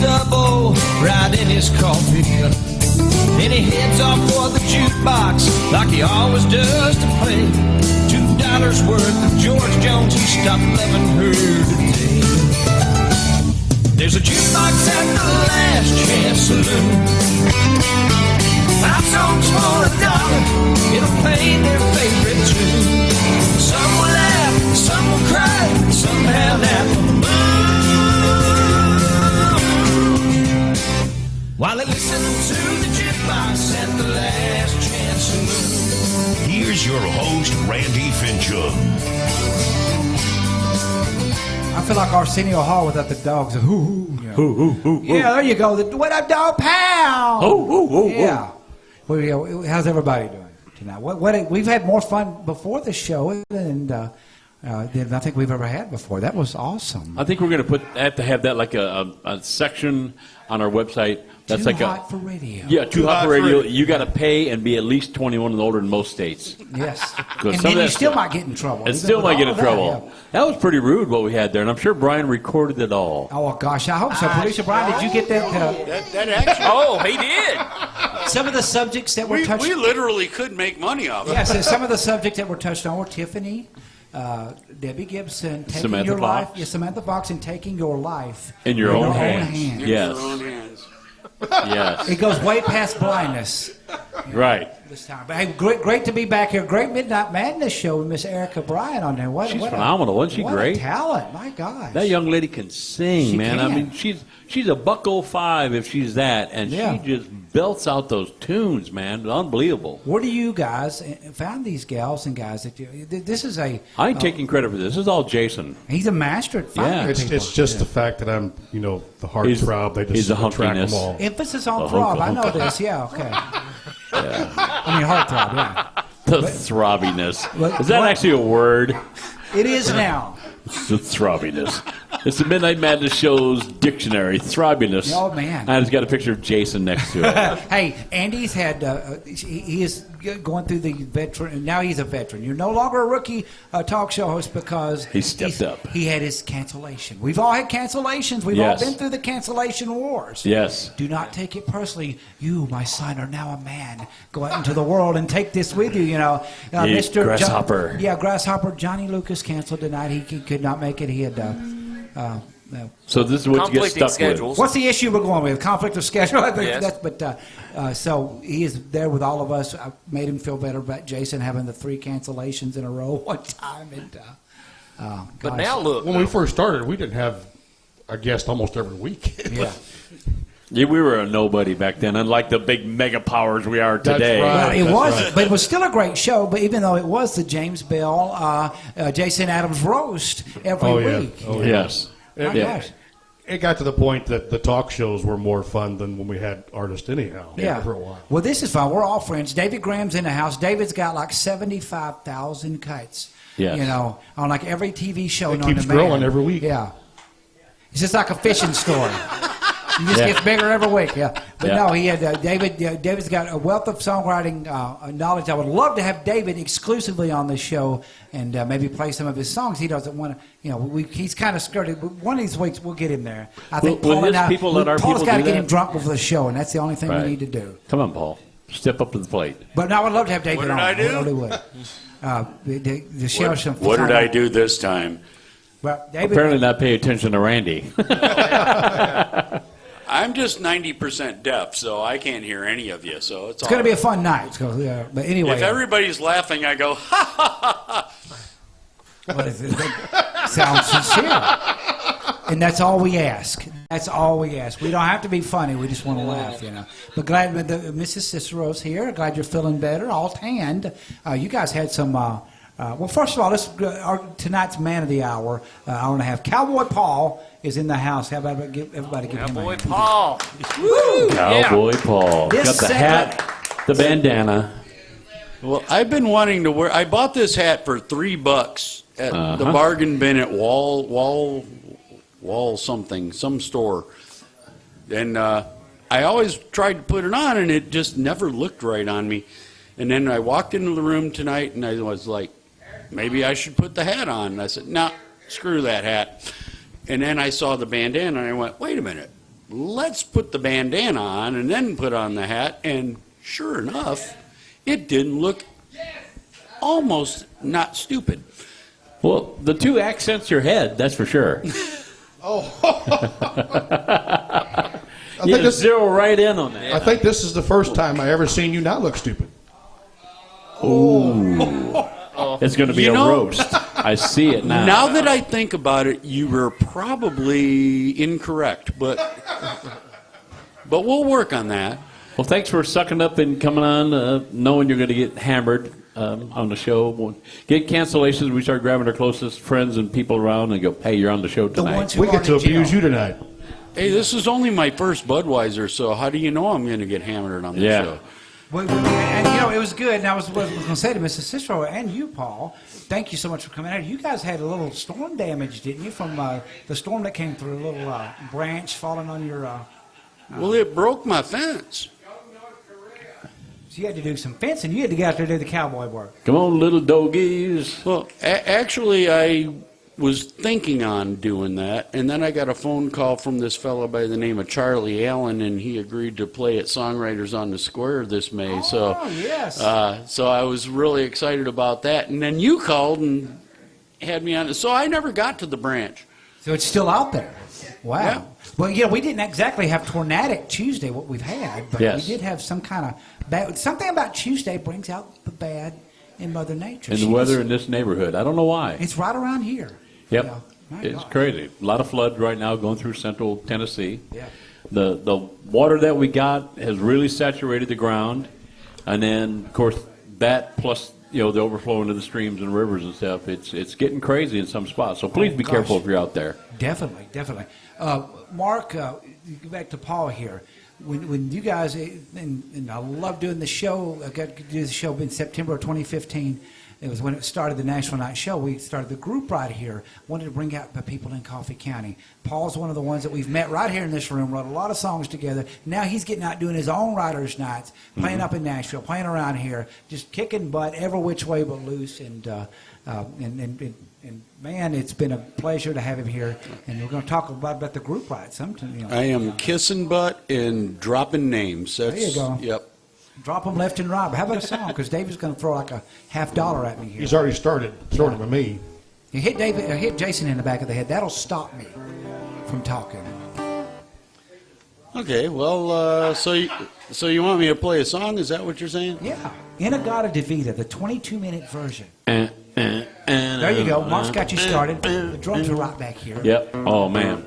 double right in his coffee. Then he heads off for the jukebox like he always does to play $2 worth of George Jones. He stopped loving her today. There's a jukebox at the Last Chance Saloon. 5 songs for $1. It'll play their favorite tune. Some will laugh, some will cry, some have that moon. While they listen to the jukebox at the Last Chance Saloon. Here's your host, Randy Fincham. I feel like Arsenio Hall without the dogs. Hoo, you know. Yeah, there you go. What up, dog pound? Yeah. Well, how's everybody doing tonight? We've had more fun before the show than I think we've ever had before. That was awesome. I think we're going to have to have that like a section on our website. That's Too like hot for radio. Yeah, too hot for radio. You got to pay and be at least 21 and older in most states. Yes. And then you still might get in trouble. And still might get in trouble. Yeah. That was pretty rude what we had there, and I'm sure Brian recorded it all. Oh, gosh, I hope so. Producer Brian, did you get that? That actually. Oh, he did. Some of the subjects that were touched. We literally could make money off it. Yes, some of the subjects that were touched on were Tiffany, Debbie Gibson, taking Samantha your Fox. life. Yeah, Samantha Fox, and taking your life In your own hands. In Yes. your own hands. Yes. It goes way past blindness. Right. This time. But hey, great to be back here. Great Midnight Madness show with Miss Erica Bryan on there. She's phenomenal. Wasn't she what great? A talent. My gosh. That young lady can sing, She man. can. I mean, she's a $105 if she's that, and Yeah. she just belts out those tunes, man. Unbelievable. Where do you guys found these gals and guys that you? This is a. I ain't taking credit for this. This is all Jason. He's a master at finding Yeah. people. It's just the fact that I'm, the heartthrob. They he's just a attract hunkiness. them all. Emphasis on The throb. I hunk- know this. Yeah. Okay. I mean heartthrob. Yeah. The throbbiness. But- Is that what- actually a word? It is now. It's the throbbiness. It's the Midnight Madness Show's dictionary, throbbiness. Oh, man. And it's got a picture of Jason next to it. Hey, Andy's had. He is going through the veteran. Now he's a veteran. You're no longer a rookie talk show host because He stepped up. He had his cancellation. We've all had cancellations. We've Yes. all been through the cancellation wars. Yes. Do not take it personally. You, my son, are now a man. Go out into the world and take this with you. Mr. Grasshopper. Grasshopper. Johnny Lucas canceled tonight. He could not make it. He had. So this is what you get Conflicting stuck schedules. What's the issue we're going with? Conflict of schedule. I think Yes. so he is there with all of us. I made him feel better about Jason having the 3 cancellations in a row one time. And But gosh. now look. When we first started, we didn't have a guest almost every week. Yeah. Yeah, we were a nobody back then, unlike the big mega powers we are That's today. right. Well, it That's was, right. but it was still a great show. But even though it was the James Bell, Jason Adams roast every Oh, yeah. week. Oh, yeah. Yes. My Yeah. gosh. It got to the point that the talk shows were more fun than when we had artists anyhow. Yeah. For a while. Well, this is fun. We're all friends. David Graham's in the house. David's got like 75,000 cuts. Yes. On like every TV show. It known keeps to man. growing every week. Yeah. It's just like a fishing story. It just gets bigger every week. Yeah. But Yeah. no, he had David. David's got a wealth of songwriting knowledge. I would love to have David exclusively on the show and maybe play some of his songs. He doesn't want to. He's kind of skirted. But one of these weeks we'll get him there. I think Will Paul and his I. people let our Paul's people got to do get that? him drunk before the show, and that's the only thing Right. we need to do. Come on, Paul. Step up to the plate. But no, I would love to have David What did on. I do? really would. The show some. What did I do this time? Well, David, Apparently not pay attention to Randy. I'm just 90% deaf, so I can't hear any of you. So it's it's going to be a fun night. But anyway, If everybody's laughing, I go, ha ha ha ha. what is it? That sounds sincere. And that's all we ask. That's all we ask. We don't have to be funny. We just want to laugh, But glad Mrs. Cicero's here. Glad you're feeling better. All tanned. You guys had some. Well, first of all, tonight's man of the hour and a half. Cowboy Paul is in the house. How about everybody give him a Cowboy hand? Paul. Cowboy Paul. This Got the segment- hat, the bandana. Well, I've been wanting to wear. I bought this hat for $3 at the bargain bin at Wall something, some store, and I always tried to put it on, and it just never looked right on me. And then I walked into the room tonight, and I was like, maybe I should put the hat on. And I said, no, screw that hat. And then I saw the bandana, and I went, wait a minute. let's put the bandana on and then put on the hat. And sure enough, it didn't look almost not stupid. Well, the two accents your head, that's for sure. You think this- zero right in on that. I think this is the first time I ever seen you not look stupid. It's going to be You a know- roast. I see it now. Now that I think about it, you were probably incorrect, but we'll work on that. Well, thanks for sucking up and coming on, knowing you're going to get hammered on the show. We'll get cancellations. We start grabbing our closest friends and people around and go, hey, you're on the show The tonight. ones who We get aren't to in jail. abuse you tonight. Hey, this is only my first Budweiser, so how do you know I'm going to get hammered on this Yeah. show? And you know, it was good. And I was going to say to Mrs. Cicero and you, Paul, thank you so much for coming out. You guys had a little storm damage, didn't you, from the storm that came through? A little branch falling on your. Well, it broke my fence. So you had to do some fencing. You had to get out there and do the cowboy work. Come on, little doggies. Well, actually, I was thinking on doing that, and then I got a phone call from this fellow by the name of Charlie Allen, and he agreed to play at Songwriters on the Square this May. So, yes. so I was really excited about that. And then you called and had me on it. So I never got to the branch. So it's still out there. Wow. Yeah. Well, you know, we didn't exactly have tornadic Tuesday, what we've had, but Yes. we did have some kind of bad. Something about Tuesday brings out the bad in Mother Nature. And the weather in this neighborhood. I don't know why. It's right around here. Yep. Yeah. My It's God. crazy. A lot of floods right now going through central Tennessee. Yeah. The water that we got has really saturated the ground. And then, of course, that plus, the overflow into the streams and rivers and stuff, it's getting crazy in some spots. So please be gosh. careful if you're out there. Definitely, definitely. Mark, you go back to Paul here. When you guys, and I love doing the show, I got to do the show in September of 2015. It was when it started the Nashville Night Show. We started the group right here. Wanted to bring out the people in Coffee County. Paul's one of the ones that we've met right here in this room, wrote a lot of songs together. Now he's getting out doing his own writers' nights, playing up in Nashville, playing around here, just kicking butt every which way but loose. And man, it's been a pleasure to have him here. And we're going to talk about the group ride sometime. I am kissing butt and dropping names. That's, There you go. Yep. Drop them left and right. But how about a song? Because David's going to throw like a $50 at me here. He's already started throwing them at me. You hit hit Jason in the back of the head. That'll stop me from talking. Okay, well, so you want me to play a song? Is that what you're saying? Yeah. Inagata Devita, the 22-minute version. There There you go. Mark's got you started. The drums are right back here. Yep. Oh, man.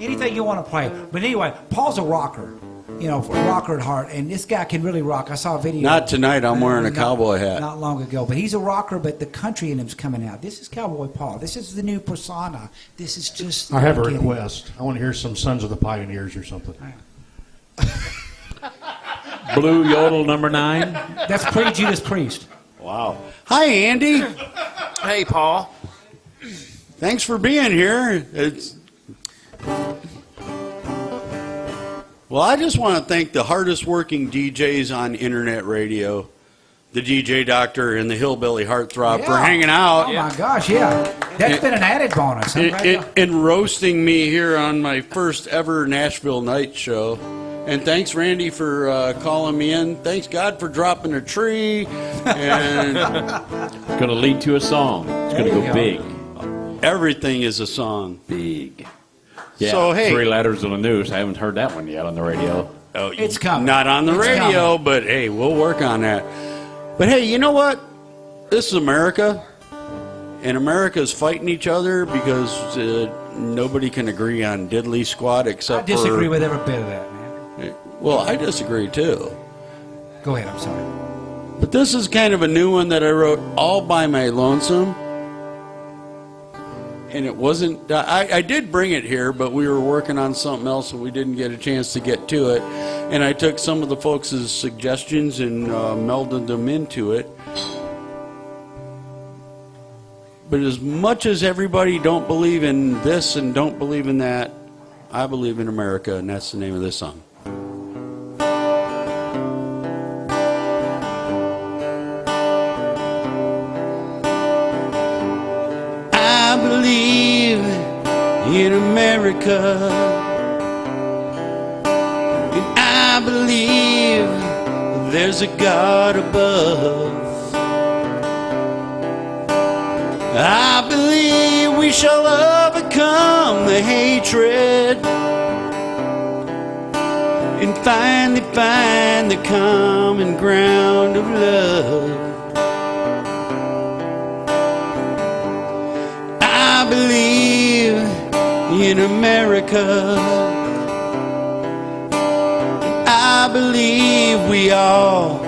Anything you want to play. But anyway, Paul's a rocker. A rocker at heart. And this guy can really rock. I saw a video. Not tonight. I'm wearing a not- cowboy hat. Not long ago. But he's a rocker, but the country in him's coming out. This is Cowboy Paul. This is the new persona. This is just... I have a beginning. request. I want to hear some Sons of the Pioneers or something. Blue Yodel number 9. That's pre-Judas Priest. Wow. Hi, Andy. Hey, Paul. Thanks for being here. Well, I just want to thank the hardest working DJs on internet radio, the DJ Doctor and the Hillbilly Heartthrob for Yeah. hanging out Oh, my gosh, yeah. That's been an added bonus. I'm glad and roasting me here on my first ever Nashville night show. And thanks, Randy, for calling me in. Thanks, God, for dropping a tree. And Going to lead to a song. It's going to There go you big. everything is a song. Big. Yeah. So, hey. 3 letters on the news. I haven't heard that one yet on the radio. Oh, It's coming. Not on the It's radio, coming. but hey, we'll work on that. But hey, you know what? This is America, and America's fighting each other because nobody can agree on diddly squat I except disagree for. with every bit of that, man. Well, I disagree too. Go ahead, I'm sorry. But this is kind of a new one that I wrote all by my lonesome. And it wasn't, I did bring it here, but we were working on something else and we didn't get a chance to get to it. And I took some of the folks' suggestions and melded them into it. But as much as everybody don't believe in this and don't believe in that, I believe in America, and that's the name of this song. I believe in America. there's a God above. I believe we shall overcome the hatred and finally find the common ground of love. I believe in America. I believe we all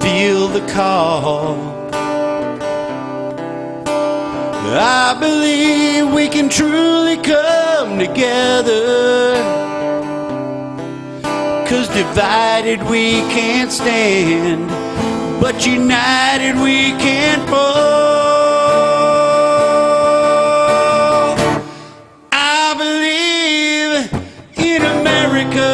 feel the call. I believe we can truly come together, 'cause divided we can't stand, but united we can't fall. I believe in America.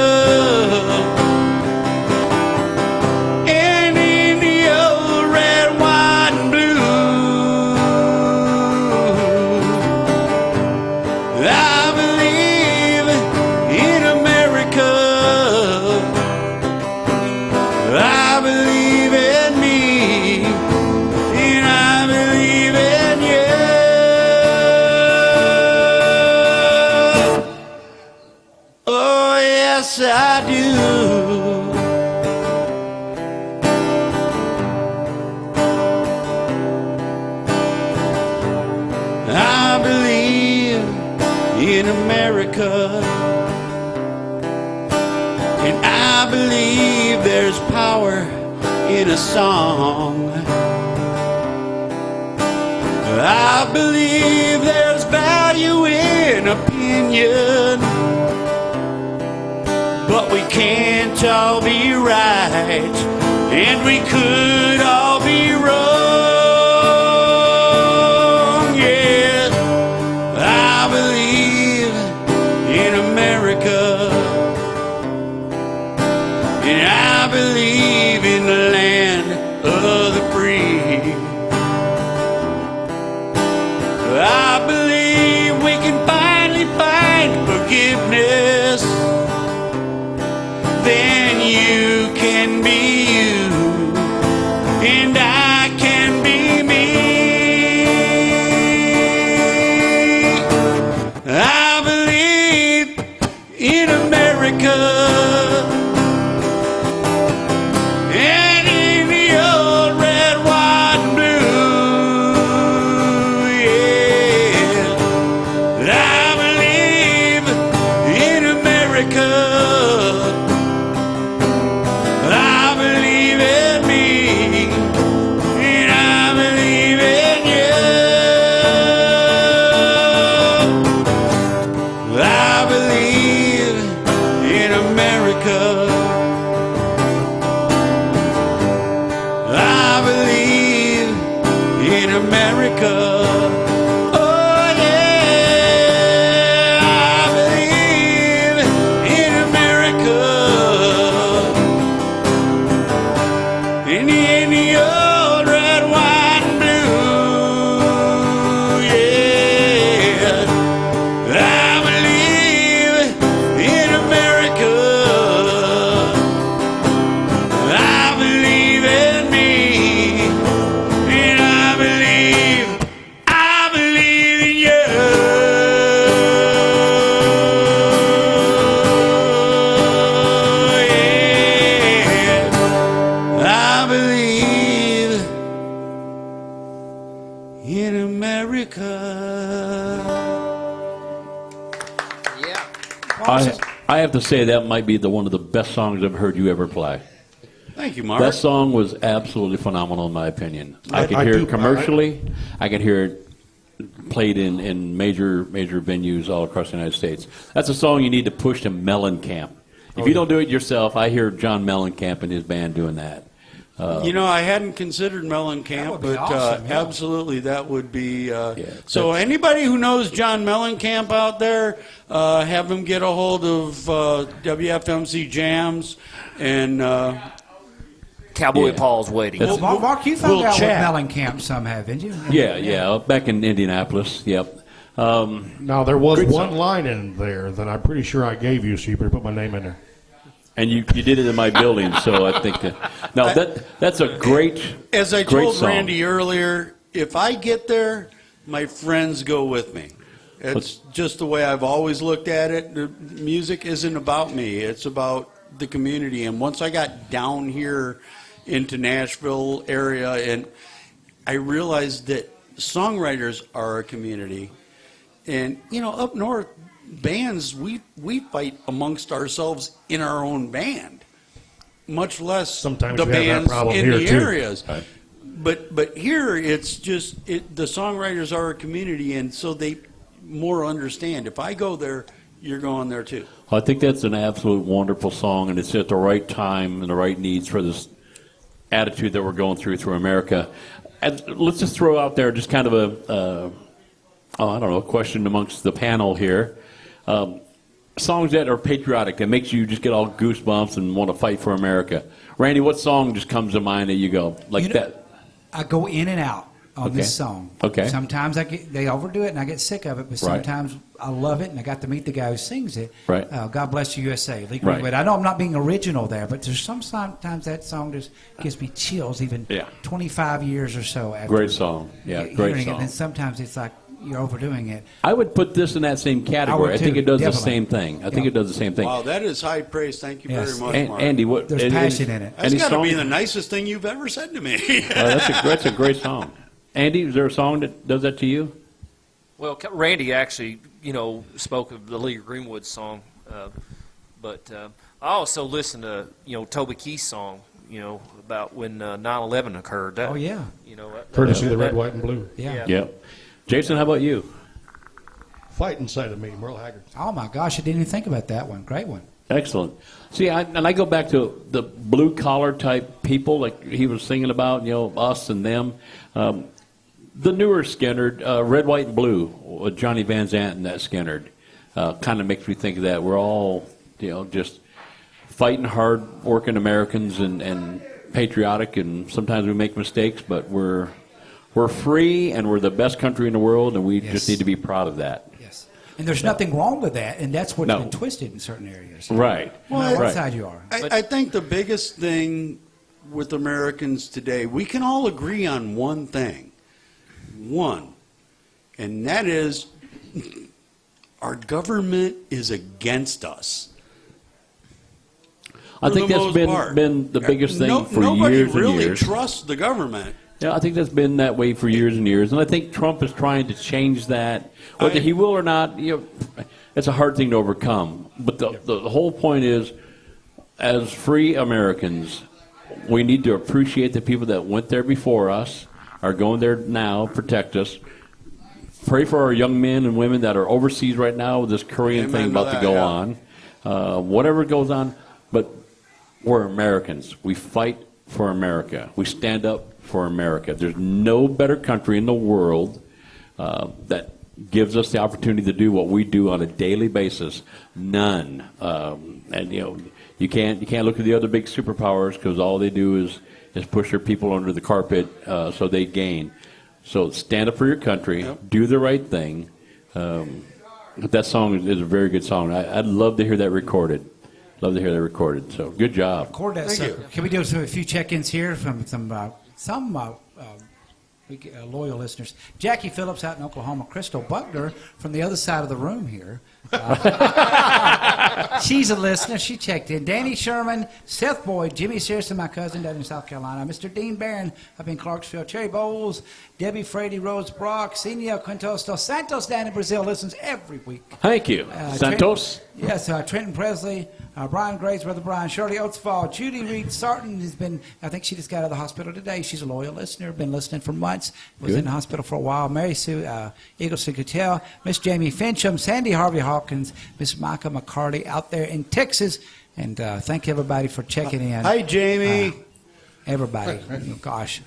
I do. I believe in America, and I believe there's power in a song. I believe there's value in opinion, but we can't all be right, and we could all be wrong. Yeah, I believe in America, and I believe in the land of the free. I believe we can finally find forgiveness. Then you can be you, and I can be me. I believe in America, and in the old red, white, and blue. Yeah, I believe in America. I have to say that might be one of the best songs I've heard you ever play. Thank you, Mark. That song was absolutely phenomenal in my opinion. I could I hear do- it commercially. I could hear it played in major venues all across the United States. That's a song you need to push to Mellencamp. If you don't do it yourself, I hear John Mellencamp and his band doing that. I hadn't considered Mellencamp, but awesome, yeah. absolutely that would be. So anybody who knows John Mellencamp out there, have him get a hold of WFMC Jams and. Cowboy Paul's waiting. That's- Mark, you found out chat. what Mellencamp somehow, didn't you? Yeah, back in Indianapolis. Yep. Now, there was Great one song. line in there that I'm pretty sure I gave you, so you better put my name in there. And you did it in my building, so I think that's a great. As I great told song. Randy earlier, if I get there, my friends go with me. It's just the way I've always looked at it. The music isn't about me. It's about the community. And once I got down here into Nashville area, and I realized that songwriters are a community. And, up north, bands, we fight amongst ourselves in our own band, much less Sometimes the you have that bands problem in here, the too. areas. Right. But here it's just the songwriters are a community, and so they more understand. If I go there, you're going there too. Well, I think that's an absolute wonderful song, and it's at the right time and the right needs for this attitude that we're going through America. And let's just throw out there just kind of a question amongst the panel here. Songs that are patriotic, that makes you just get all goosebumps and want to fight for America. Randy, what song just comes to mind that you go like that? I go in and out on Okay. this song. Okay. Sometimes they overdo it and I get sick of it, but Right. sometimes I love it and I got to meet the guy who sings it. Right. God Bless the USA. Lee Right. Greenwood. I know I'm not being original there, but there's sometimes that song just gives me chills, even Yeah. 25 years or so after. Great song. Yeah, hearing great it. song. And sometimes it's like you're overdoing it. I would put this in that same category. I think too, it does definitely. the same thing. I think Yeah. it does the same thing. Wow, that is high praise. Thank you Yes. very much, Mark. Andy, what? There's passion in it. That's Any got to song? be the nicest thing you've ever said to me. That's a great song. Andy, is there a song that does that to you? Well, Randy actually, spoke of the Lee Greenwood song, but I also listened to, Toby Keith's song, about when 9/11 occurred. That, Oh, yeah. Courtesy of the that- red, white, and blue. Yeah. Yep. Jason, how about you? Fight inside of me, Merle Haggard. Oh, my gosh. I didn't even think about that one. Great one. Excellent. See, I go back to the blue collar type people, like he was singing about, us and them. The newer Skinnerd, Red, White, and Blue, with Johnny Van Zant and that Skinnerd, kind of makes me think of that. We're all, just fighting hard, working Americans and patriotic, and sometimes we make mistakes, but we're free and we're the best country in the world, and we Yes. just need to be proud of that. Yes. And there's nothing wrong with that, and that's what's No. been twisted in certain areas. Right. No matter what Right. side you are. I think the biggest thing with Americans today, we can all agree on one thing. And that is our government is against us. I For think the that's most part. been the biggest thing for nobody years and really years. trusts the government. Yeah, I think that's been that way for years and years, and I think Trump is trying to change that. Whether he will or not, it's a hard thing to overcome. But the whole point is, as free Americans, we need to appreciate the people that went there before us, are going there now, protect us. Pray for our young men and women that are overseas right now with this Korean Amen thing to about to that, go yeah. on. Whatever goes on, but we're Americans. We fight for America. We stand up for America. There's no better country in the world that gives us the opportunity to do what we do on a daily basis. None. And you can't look at the other big superpowers because all they do is push their people under the carpet so they gain. So stand up for your country. Yep. Do the right thing. But that song is a very good song. I'd love to hear that recorded. Love to hear that recorded. So good job. Record that. Thank So, you. can we do a few check-ins here from some loyal listeners? Jackie Phillips out in Oklahoma. Crystal Buckner from the other side of the room here. She's a listener. She checked in. Danny Sherman, Seth Boyd, Jimmy Searson, my cousin down in South Carolina. Mr. Dean Barron up in Clarksville. Cherry Bowles, Debbie Frady, Rose Brock, Senior Quintos dos Santos down in Brazil listens every week. Thank you. Santos? Trenton Presley, Brian Graves, Brother Brian, Shirley Oatsfall, Judy Reed Sarton has been, I think she just got out of the hospital today. She's a loyal listener, been listening for months, was Good. in the hospital for a while. Mary Sue Eagleson Cattell, Miss Jamie Fincham, Sandy Harvey Hawkins, Miss Micah McCarty out there in Texas. And thank everybody for checking in. Hi, Jamie. Everybody. Gosh.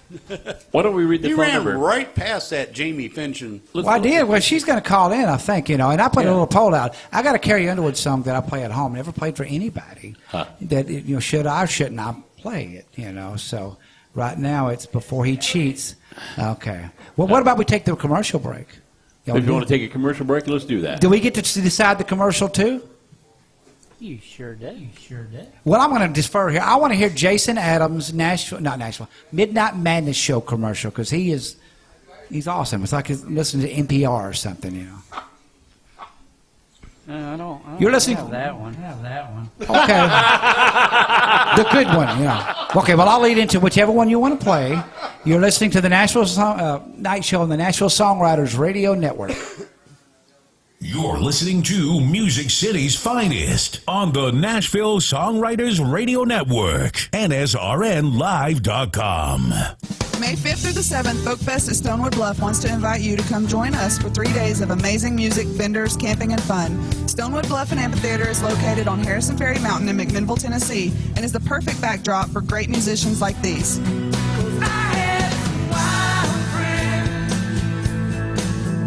Why don't we read the You phone ran number? right past that Jamie Finchon. Well, I did. Well, she's going to call in, I think, and I put a little poll out. I got a Carrie Underwood song that I play at home. Never played for anybody. Huh. That should I or shouldn't I play it? So right now it's Before He Cheats. Okay. Well, what about we take the commercial break? If you want to take a commercial break, let's do that. Do we get to decide the commercial too? You sure did. You sure did. Well, I'm going to defer here. I want to hear Jason Adams' Midnight Madness show commercial because he's awesome. It's like listening to NPR or something, you know. I don't You're listening have that one. I have that one. Okay. The good one, you know. Okay, well, I'll lead into whichever one you want to play. You're listening to the Nashville Night Show on the Nashville Songwriters Radio Network. You're listening to Music City's finest on the Nashville Songwriters Radio Network, NSRNlive.com. May 5th through the 7th, Folk Fest at Stonewood Bluff wants to invite you to come join us for 3 days of amazing music, vendors, camping, and fun. Stonewood Bluff and Amphitheater is located on Harrison Ferry Mountain in McMinnville, Tennessee, and is the perfect backdrop for great musicians like these.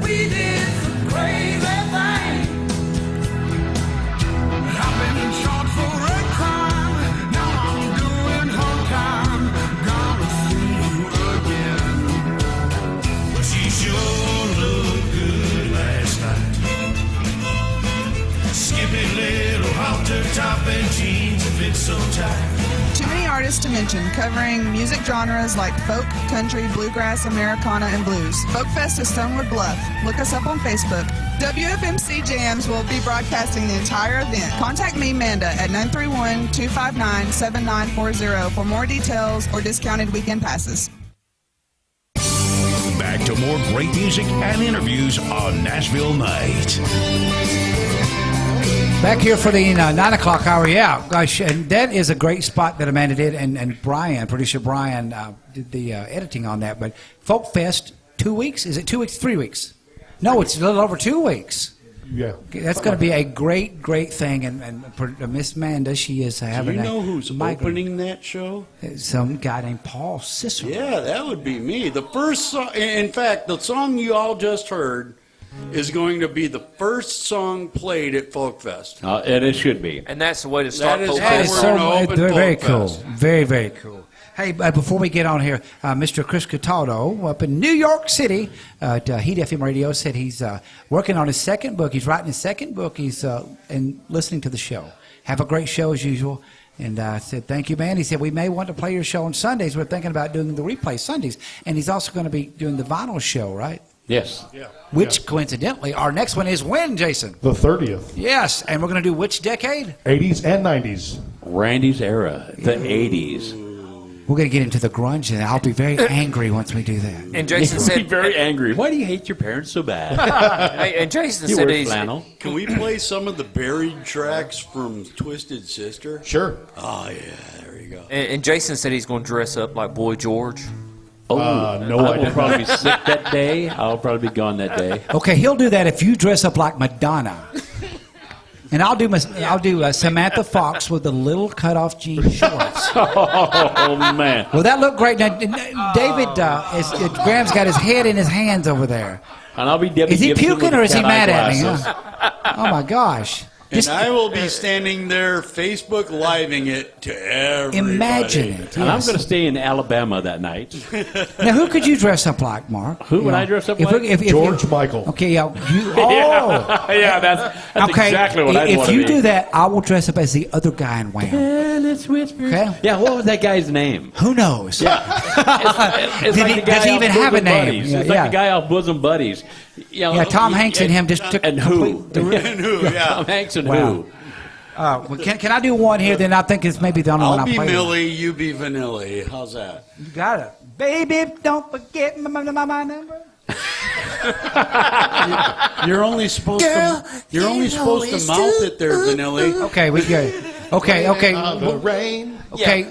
We did some crazy things. I've been shot for a crime. Now I'm doing home time. Gonna see you again. But she sure looked good last night. Skimpy little halter top and jeans that fit so tight. Too many artists to mention, covering music genres like folk, country, bluegrass, Americana, and blues. Folk Fest at Stonewood Bluff. Look us up on Facebook. WFMC Jams will be broadcasting the entire event. Contact me, Manda, at 931-259-7940 for more details or discounted weekend passes. Back to more great music and interviews on Nashville Night. Back here for the 9 o'clock hour, yeah. Gosh, and that is a great spot that Amanda did, and Brian, producer Brian, did the editing on that. But Folk Fest, 2 weeks? Is it 2 weeks, 3 weeks? No, it's a little over 2 weeks. Yeah. That's going to be a great, great thing. And Miss Amanda, she is having Do you know who's opening that show? Some guy named Paul Cicero. Yeah, that would be me. The first song, in fact, the song you all just heard is going to be the first song played at Folk Fest. And it should be. And that's the way to start That is Folk how Fest. we're gonna open very Folk cool. Fest. Very, very cool. Hey, before we get on here, Mr. Chris Cataldo up in New York City at Heat FM Radio said he's working on his second book. He's writing his second book. He's and listening to the show. Have a great show as usual. And I said, thank you, man. He said, we may want to play your show on Sundays. We're thinking about doing the replay Sundays. And he's also going to be doing the vinyl show, right? Yes. Yeah. Which, coincidentally, our next one is when, Jason? The 30th. Yes. And we're going to do which decade? 80s and 90s. Randy's era, the 80s. We're going to get into the grunge, and I'll be very angry once we do that. And Jason He'd be said, very angry. Why do you hate your parents so bad? hey, and Jason You said wear he's, flannel. Can we play some of the buried tracks from Twisted Sister? Sure. Oh, yeah, there you go. and Jason said he's going to dress up like Boy George. Oh, no, I I will didn't. probably be sick that day. I'll probably be gone that day. Okay, he'll do that if you dress up like Madonna. And I'll do Samantha Fox with the little cutoff jean shorts. Oh, man. Will that look great? Now, David, Graham's got his head in his hands over there. And I'll be Debbie Is he Gibson puking with or is he cat mad at me? eyeglasses. Huh? Oh my gosh! And I will be standing there Facebook living it to everybody. Imagine it. And I'm yes. going to stay in Alabama that night. Now, who could you dress up like, Mark? Who would I dress up if like? if George Michael. Okay, yeah. Yeah, that's okay. exactly what I'd If want to you be. do that, I will dress up as the other guy in Wham. Careless whispers. Okay. Yeah, what was that guy's name? Who knows? It's Did like he- the guy does he off even have a Bosom name? Buddies. Yeah, It's yeah. like the guy off Bosom Buddies. You know, Yeah, Tom Hanks and him just took and who? complete- And who, yeah. Tom Hanks and Wow. who? Well, can I do one here? Then I think it's maybe the only one I'll I be play. Millie, you be Vanilli. How's that? You got it, baby. Don't forget my number. You're only supposed to mouth it there, Vanilli. Okay, we good. Okay. The rain. Okay,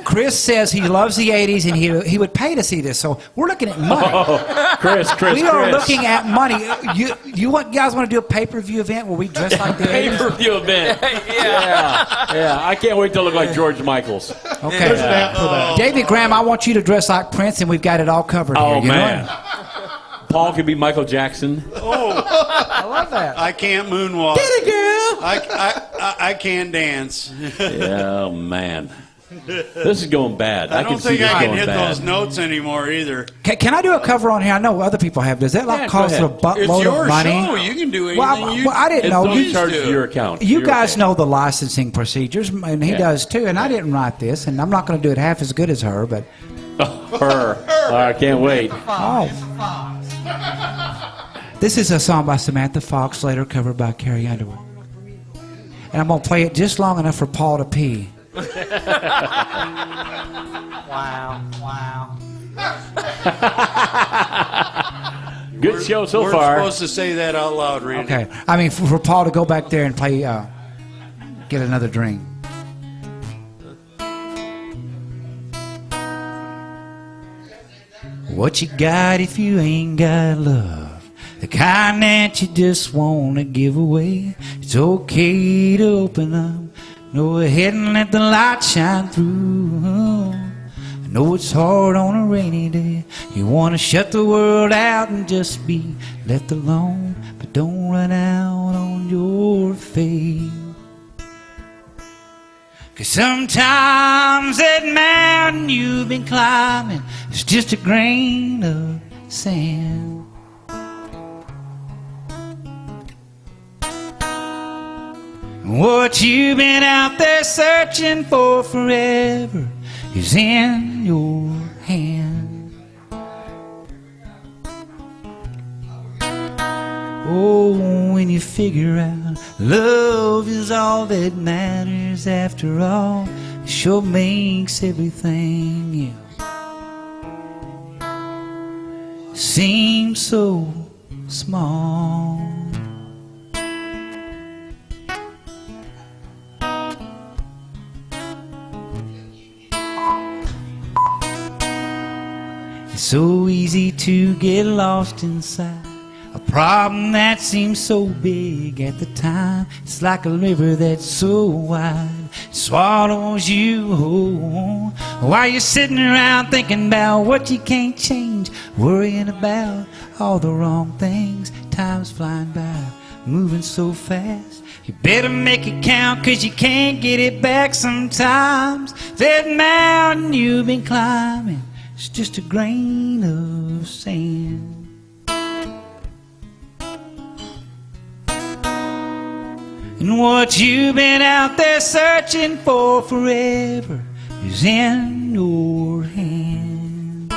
Chris says he loves the 80s and he would pay to see this. So we're looking at money. Chris. We are looking at money. You guys want to do a pay-per-view event where we dress like the 80s? Pay-per-view event. Yeah. I can't wait to look like George Michaels. Okay. There's an app for that. David Graham, I want you to dress like Prince, and we've got it all covered Oh, here. You man. know? Paul could be Michael Jackson. I love that. I can't moonwalk. Get it, girl. I can't dance. Oh, man. This is going bad. I can don't see think this I can going hit bad. those notes anymore either. Can I do a cover on here? I know other people have. Does that Yeah, cost go a ahead. buttload It's your of money? show. You can do anything Well, I didn't It's know. only You, charged to your account. you You're guys okay. know the licensing procedures, and he Yeah. does too. And I didn't write this, and I'm not going to do it half as good as her. But Her. I can't wait. oh, this is a song by Samantha Fox, later covered by Carrie Underwood. And I'm going to play it just long enough for Paul to pee. Wow, wow. Good show so We're far. supposed to say that out loud, Randy. Okay. I mean, for Paul to go back there and play, get another drink. What you got if you ain't got love? The kind that you just want to give away. It's okay to open up. Go ahead and let the light shine through. I know it's hard on a rainy day. You want to shut the world out and just be left alone. But don't run out on your faith. 'Cause sometimes that mountain you've been climbing is just a grain of sand. What you've been out there searching for forever is in your hand. Oh, when you figure out love is all that matters after all, it sure makes everything else seem so small. It's so easy to get lost inside a problem that seems so big at the time. It's like a river that's so wide, it swallows you whole. While you're sitting around thinking about what you can't change, worrying about all the wrong things. Time's flying by, moving so fast. You better make it count, 'cause you can't get it back sometimes. That mountain you've been climbing, it's just a grain of sand. And what you've been out there searching for forever is in your hand.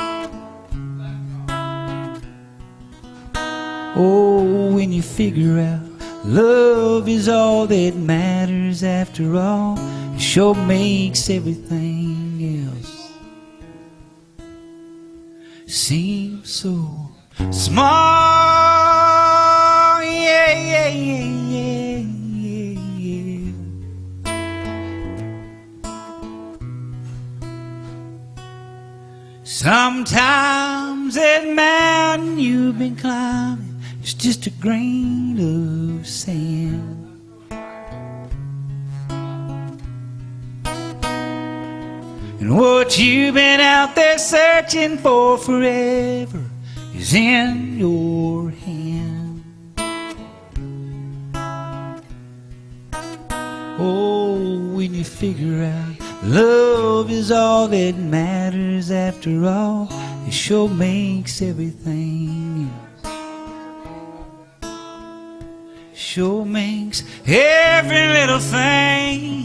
Oh, when you figure out love is all that matters after all, it sure makes everything else seem so small. Yeah, yeah, yeah, yeah, yeah, yeah. Sometimes that mountain you've been climbing is just a grain of sand. And what you've been out there searching for forever is in your hand. Oh, when you figure out love is all that matters after all, it sure makes everything else, sure makes every little thing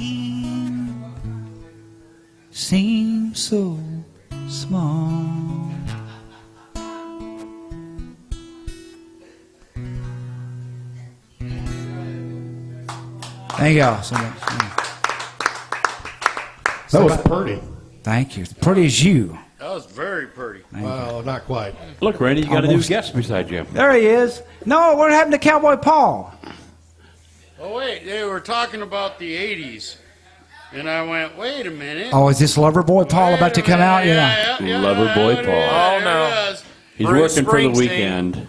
seem so small. Thank y'all so much. That was pretty. Thank you. Pretty as you. That was very pretty. Well, not quite. Look, Randy, you got a new Almost. guest beside you. There he is. No, what happened to Cowboy Paul? Oh, wait, they were talking about the 80s. And I went, wait a minute. Oh, is this Loverboy Paul Wait about to a come out? minute. Yeah. Loverboy Paul. Oh, no. There it is. He's Bruce working for the Springsteen. weekend.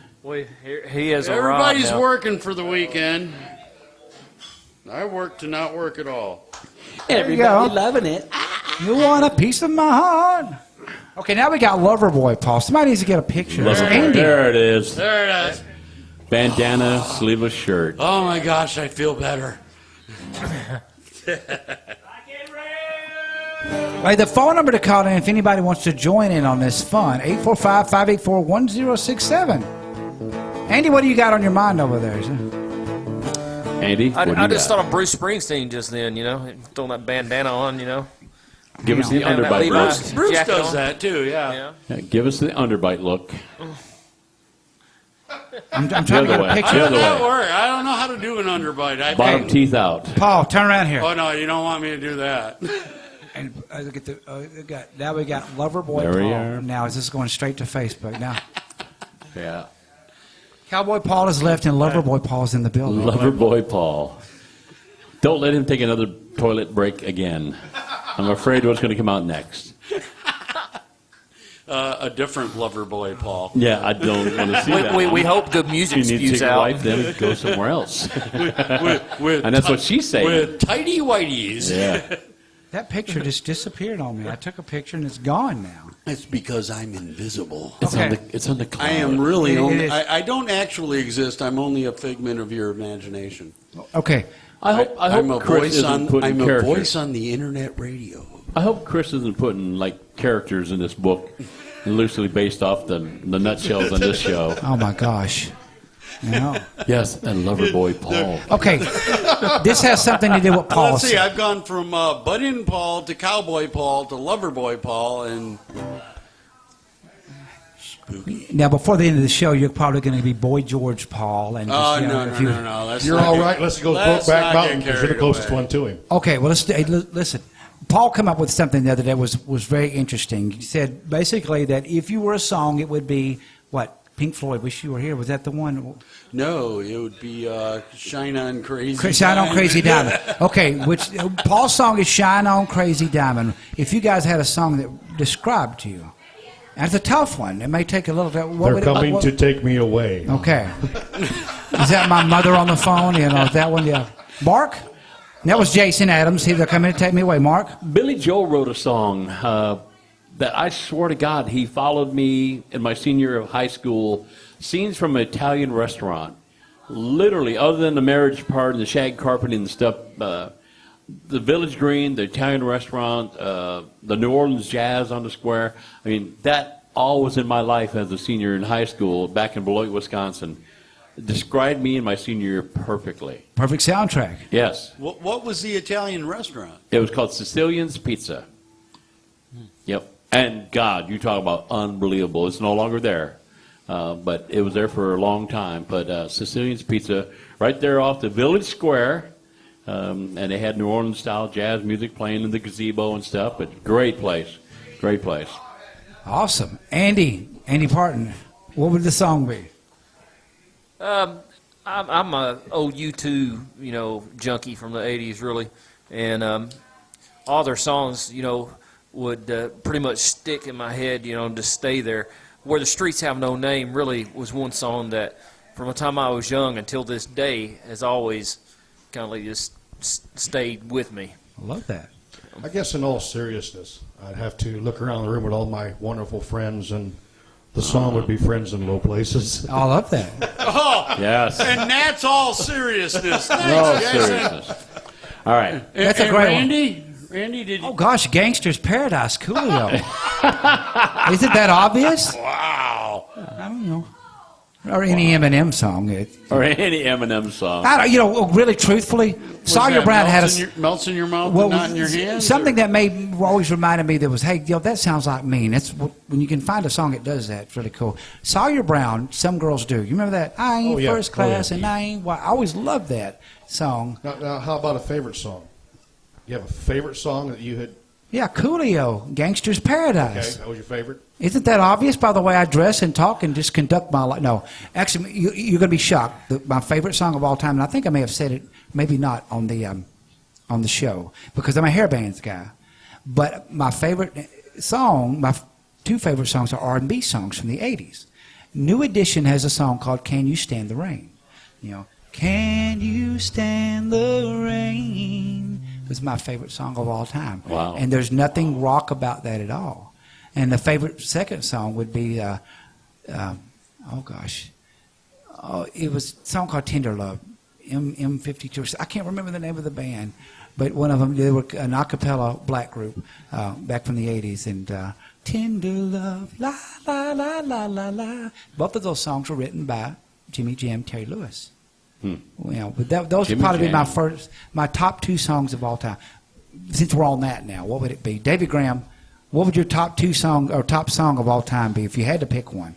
He has a Everybody's rod now. working for the weekend. I work to not work at all. Everybody loving it. You want a piece of my heart? Okay, now we got Loverboy Paul. Somebody needs to get a picture. It's Andy. There it is. There it is. Bandana, sleeveless shirt. Oh my gosh, I feel better. Hey, the phone number to call in if anybody wants to join in on this fun, 845-584-1067. Andy, what do you got on your mind over there? Andy, what do you I just got? thought of Bruce Springsteen just then, throwing that bandana on, Give us the And that underbite Levi look. Bruce jacket does on. that too, yeah. Yeah, give us the underbite look. I'm trying to get a way. How picture. The does other that way. work? I don't know how to do an underbite. Bottom teeth out. Paul, turn around here. Oh, no, you don't want me to do that. And look at now we got Loverboy There we Paul. are. Now is this going straight to Facebook now? Yeah. Cowboy Paul is left and Loverboy Paul's in the building. Loverboy Paul. Don't let him take another toilet break again. I'm afraid what's going to come out next. A different lover boy, Paul. Yeah, I don't want to see that. We hope good music You need to spews take a out. wife, then go somewhere else. With And that's what she's saying. With tighty whities. Yeah. That picture just disappeared on me. I took a picture and it's gone now. It's because I'm invisible. It's Okay. on the cloud. I am really It only. is. I don't actually exist. I'm only a figment of your imagination. Okay. I hope I'm a Chris voice isn't on. putting I'm a characters. voice on the internet radio. I hope Chris isn't putting like characters in this book loosely based off the nutshells on this show. Oh my gosh. Yes, and Loverboy Paul. Okay. This has something to do with Paul. Let's see. I've gone from Butt-in Paul to Cowboy Paul to Loverboy Paul and spooky. Now, before the end of the show, you're probably going to be Boy George Paul. And Oh, just, no. Let's You're not all get- right. Let's go let's Brokeback not Mountain get because you're the carried closest away. one to him. Okay, well, listen. Paul came up with something the other day was very interesting. He said basically that if you were a song, it would be what? Pink Floyd, Wish You Were Here. Was that the one? No, it would be Shine On Crazy. Shine On Diamond. Crazy Diamond. Okay, which Paul's song is Shine On Crazy Diamond. If you guys had a song that described to you, and it's a tough one. It may take a little bit. They're coming to take me away. Okay. Is that my mother on the phone? Is that one? Yeah. Mark? That was Jason Adams. They're coming to take me away. Mark? Billy Joel wrote a song that I swear to God, he followed me in my senior year of high school. Scenes from an Italian restaurant. Literally, other than the marriage part and the shag carpeting and stuff, the Village Green, the Italian restaurant, the New Orleans Jazz on the square. I mean, that all was in my life as a senior in high school back in Beloit, Wisconsin. It described me in my senior year perfectly. Perfect soundtrack. Yes. What was the Italian restaurant? It was called Sicilian's Pizza. Yep. And God, you talk about unbelievable. It's no longer there. But it was there for a long time. But Sicilian's Pizza, right there off the Village Square. And they had New Orleans-style jazz music playing in the gazebo and stuff. But great place. Great place. Awesome. Andy Parton, what would the song be? I'm a old U2, junkie from the '80s, really, and all their songs, would pretty much stick in my head, and just stay there. Where the Streets Have No Name really was one song that, from the time I was young until this day, has always kind of like just stayed with me. I love that. I guess in all seriousness, I'd have to look around the room with all my wonderful friends, and the song would be Friends in Low Places. I love that. Yes. And that's all seriousness. Thanks, No Jason. seriousness. All right. That's a And great Randy? Randy, did you? Oh, gosh, Gangster's Paradise, Coolio. Isn't that obvious? Wow. I don't know. Or any Eminem song. Or any Eminem song. I don't, really, truthfully, Sawyer Brown had a... melts in your mouth and not in your hands? Something that always reminded me that was, hey, that sounds like me. And that's when you can find a song that does that. It's really cool. Sawyer Brown, Some Girls Do. You remember that? I ain't first class and I ain't... I always loved that song. Now, how about a favorite song? You have a favorite song that you had... Yeah, Coolio, Gangster's Paradise. Okay, that was your favorite? Isn't that obvious by the way I dress and talk and just conduct my life? No, actually, you're going to be shocked. My favorite song of all time, and I think I may have said it, maybe not on the show, because I'm a hair bands guy. But my favorite song, my two favorite songs are R&B songs from the 80s. New Edition has a song called Can You Stand the Rain? Can you stand the rain? It's my favorite song of all time. Wow. And there's nothing rock about that at all. And the favorite second song would be, it was a song called Tender Love, M52. I can't remember the name of the band. But one of them, they were an a cappella black group back from the 80s. And Tender Love, La, La, La, La, La, La. Both of those songs were written by Jimmy Jam, Terry Lewis. You know, but those would probably be my top 2 songs of all time. Since we're on that now, what would it be? David Graham, what would your top 2 song or top song of all time be if you had to pick one?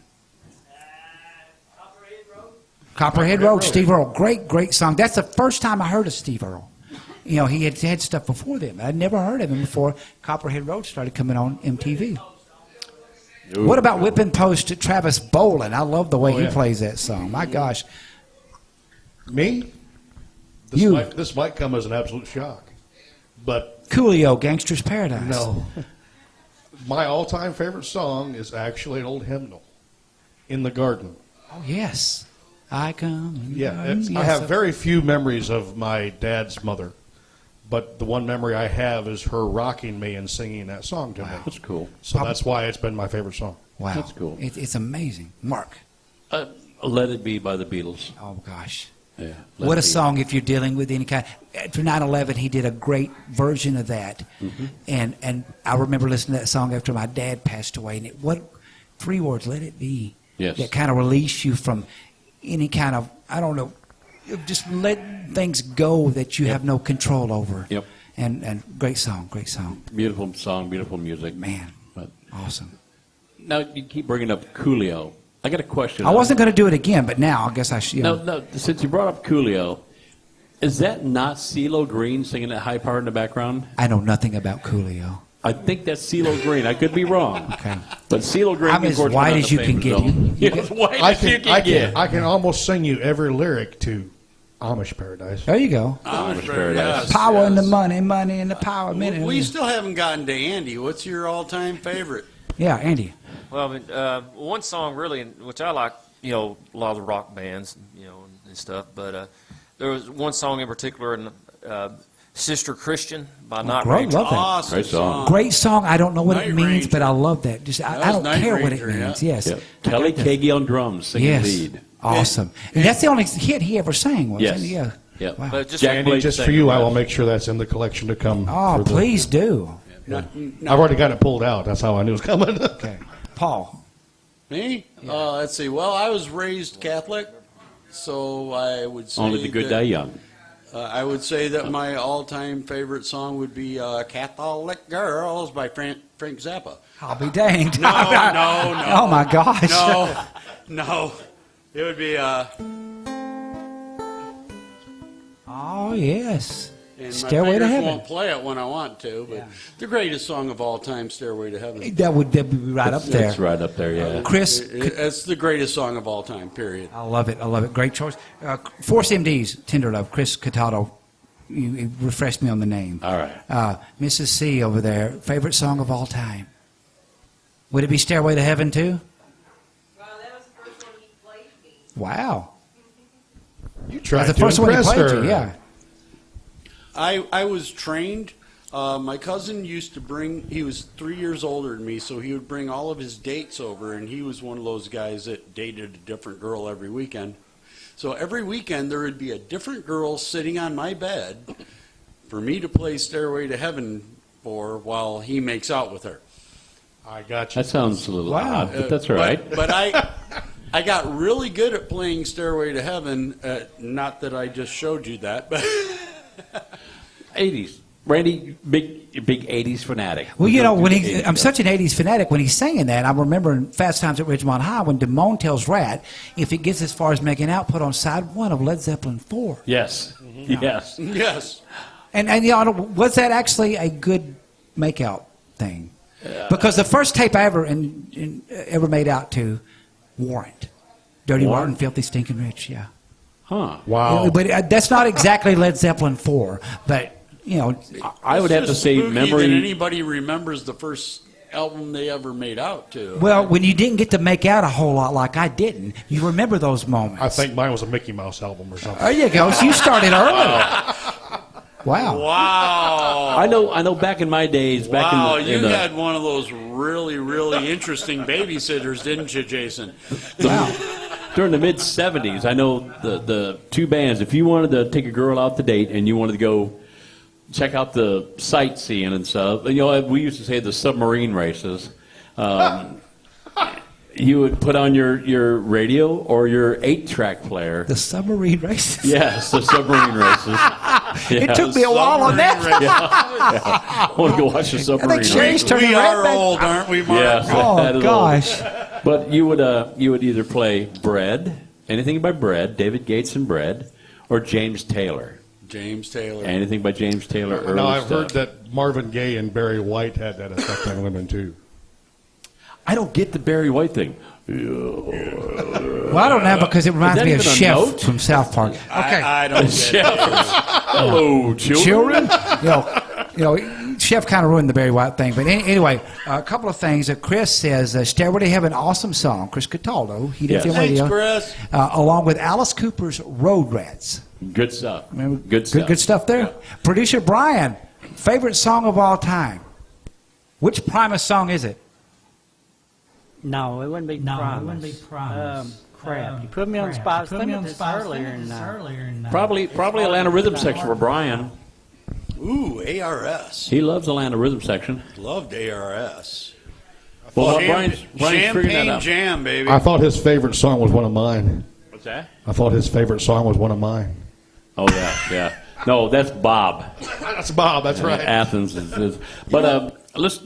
Copperhead Road, Steve Earle. Great song. That's the first time I heard of Steve Earle. You know, he had stuff before them. I'd never heard of him before Copperhead Road started coming on MTV. Ooh. What about Whipping Post to Travis Boland? I love the way he plays that song. My gosh. Me? This might come as an absolute shock. But Coolio, Gangster's Paradise. No. My all-time favorite song is actually an old hymnal, In the Garden. Oh, yes. I come. Yes, I have very few memories of my dad's mother, but the one memory I have is her rocking me and singing that song to me. That's cool. So that's why it's been my favorite song. Wow. That's cool. It's amazing. Mark. Let It Be by the Beatles. Oh, gosh. Yeah. What a song if you're dealing with any kind. After 9/11, he did a great version of that. Mm-hmm. And I remember listening to that song after my dad passed away. And what 3 words, let it be. Yes. That kind of release you from any kind of, I don't know, just let things go that you have no control over. Yep. And great song. Beautiful song, beautiful music. Man, but awesome. Now, you keep bringing up Coolio. I got a question. I wasn't going to do it again, but now I guess I should. No, since you brought up Coolio, is that not CeeLo Green singing that high part in the background? I know nothing about Coolio. I think that's CeeLo Green. I could be wrong. Okay. But CeeLo Green, I'm as white as you can get him. As white as you can get. I can almost sing you every lyric to Amish Paradise. There you go. Amish Paradise. Power and the money, money and the power. We still haven't gotten to Andy. What's your all-time favorite? Yeah, Andy. Well, I mean, one song really, which I like, you know, a lot of the rock bands, you know, and stuff. But there was one song in particular, "Sister Christian" by Night Ranger. Love that. Awesome Great song. Great song. I don't know what Night it means, Ranger. but I love that. Just I don't Night care what Ranger, it means. yeah. Yes. Yep. Kelly Kagi on drums singing lead. Awesome. And that's the only hit he ever sang, wasn't Yes. it? Yeah. Yep. Wow. But just Jack Andy, Blake just for sang you, the I will rest. make sure that's in the collection to come. Oh, please do. I've already got it pulled out. That's how I knew it was coming. Okay. Paul. Me? Let's see. Well, I was raised Catholic, so I would say Only the good die young. I would say that my all-time favorite song would be "Catholic Girls" by Frank Zappa. I'll be danged. No. Oh, my gosh. No. It would be. Oh, yes. And Stairway my to fingers Heaven. won't play it when I want to, but the greatest song of all time, "Stairway to Heaven." That would be right up there. It's right up there, yeah. Chris. It's the greatest song of all time, period. I love it. Great choice. Force MD's Tender Love. Chris Cataldo. You refreshed me on the name. All right. Mrs. C over there. Favorite song of all time. Would it be Stairway to Heaven too? Well, that was the first one he played me. Wow. You tried That's the first to one he impress played her. to, yeah. I was trained. My cousin used to bring, he was 3 years older than me, so he would bring all of his dates over, and he was one of those guys that dated a different girl every weekend. So every weekend there would be a different girl sitting on my bed for me to play "Stairway to Heaven" for while he makes out with her. I got you. That sounds a little Wow. odd, but that's all right. But I got really good at playing "Stairway to Heaven." Not that I just showed you that, but 80s. Randy, big 80s fanatic. Well, you know, when he, I'm such an 80s fanatic, when he's singing that, I'm remembering Fast Times at Ridgemont High when Damone tells Rat, if it gets as far as making out, put on side 1 of Led Zeppelin 4. Yes. Yes. yes. And you know, was that actually a good make-out thing? Because the first tape I ever made out to, Warrant. Dirty Martin, Filthy Stinking Rich, yeah. Huh. Wow. But that's not exactly Led Zeppelin 4, but, you know. I would have to say Spooky memory. that anybody remembers the first album they ever made out to. Well, when you didn't get to make out a whole lot like I didn't, you remember those moments. I think mine was a Mickey Mouse album or something. There you go. So you started early. Wow. Wow. I know. Back in my days, back Wow, in you the, had one of those really, really interesting babysitters, didn't you, Jason? Wow. during the mid '70s, I know the two bands. If you wanted to take a girl out to date and you wanted to go check out the sightseeing and stuff. You know, we used to say the submarine races. You would put on your radio or your 8-track player. The submarine races. Yes, the submarine races. It took me a while on that. I want to go watch the submarine races. We are old, aren't we, Mark? Yes, that Oh is gosh. old. But you would either play Bread, anything by Bread, David Gates and Bread, or James Taylor. James Taylor. Anything by James Taylor. Early Now, I've stuff. heard that Marvin Gaye and Barry White had that effect on women, too. I don't get the Barry White thing. Well, I don't know because it reminds that me of even a Chef note? from South Park. Okay. I don't get it. Hello, children. Chef kind of ruined the Barry White thing. But anyway, a couple of things. Chris says, Stairway to Heaven, awesome song. Chris Cataldo, he did film Thanks, radio. Chris. Along with Alice Cooper's Road Rats. Good stuff. Remember? Good stuff. Good stuff there. Yeah. Producer Brian, favorite song of all time. Which Primus song is it? No, it wouldn't be Primus. Crap. You put me on the spot. I was thinking this earlier. Probably Atlanta Rhythm Section for Brian. Ooh, ARS. He loves Atlanta Rhythm Section. Loved ARS. Well, Brian's figuring that Champagne out. Jam, baby. I thought his favorite song was one of mine. What's that? I thought his favorite song was one of mine. Oh yeah. No, that's Bob. That's Bob, that's right. Athens is. But let's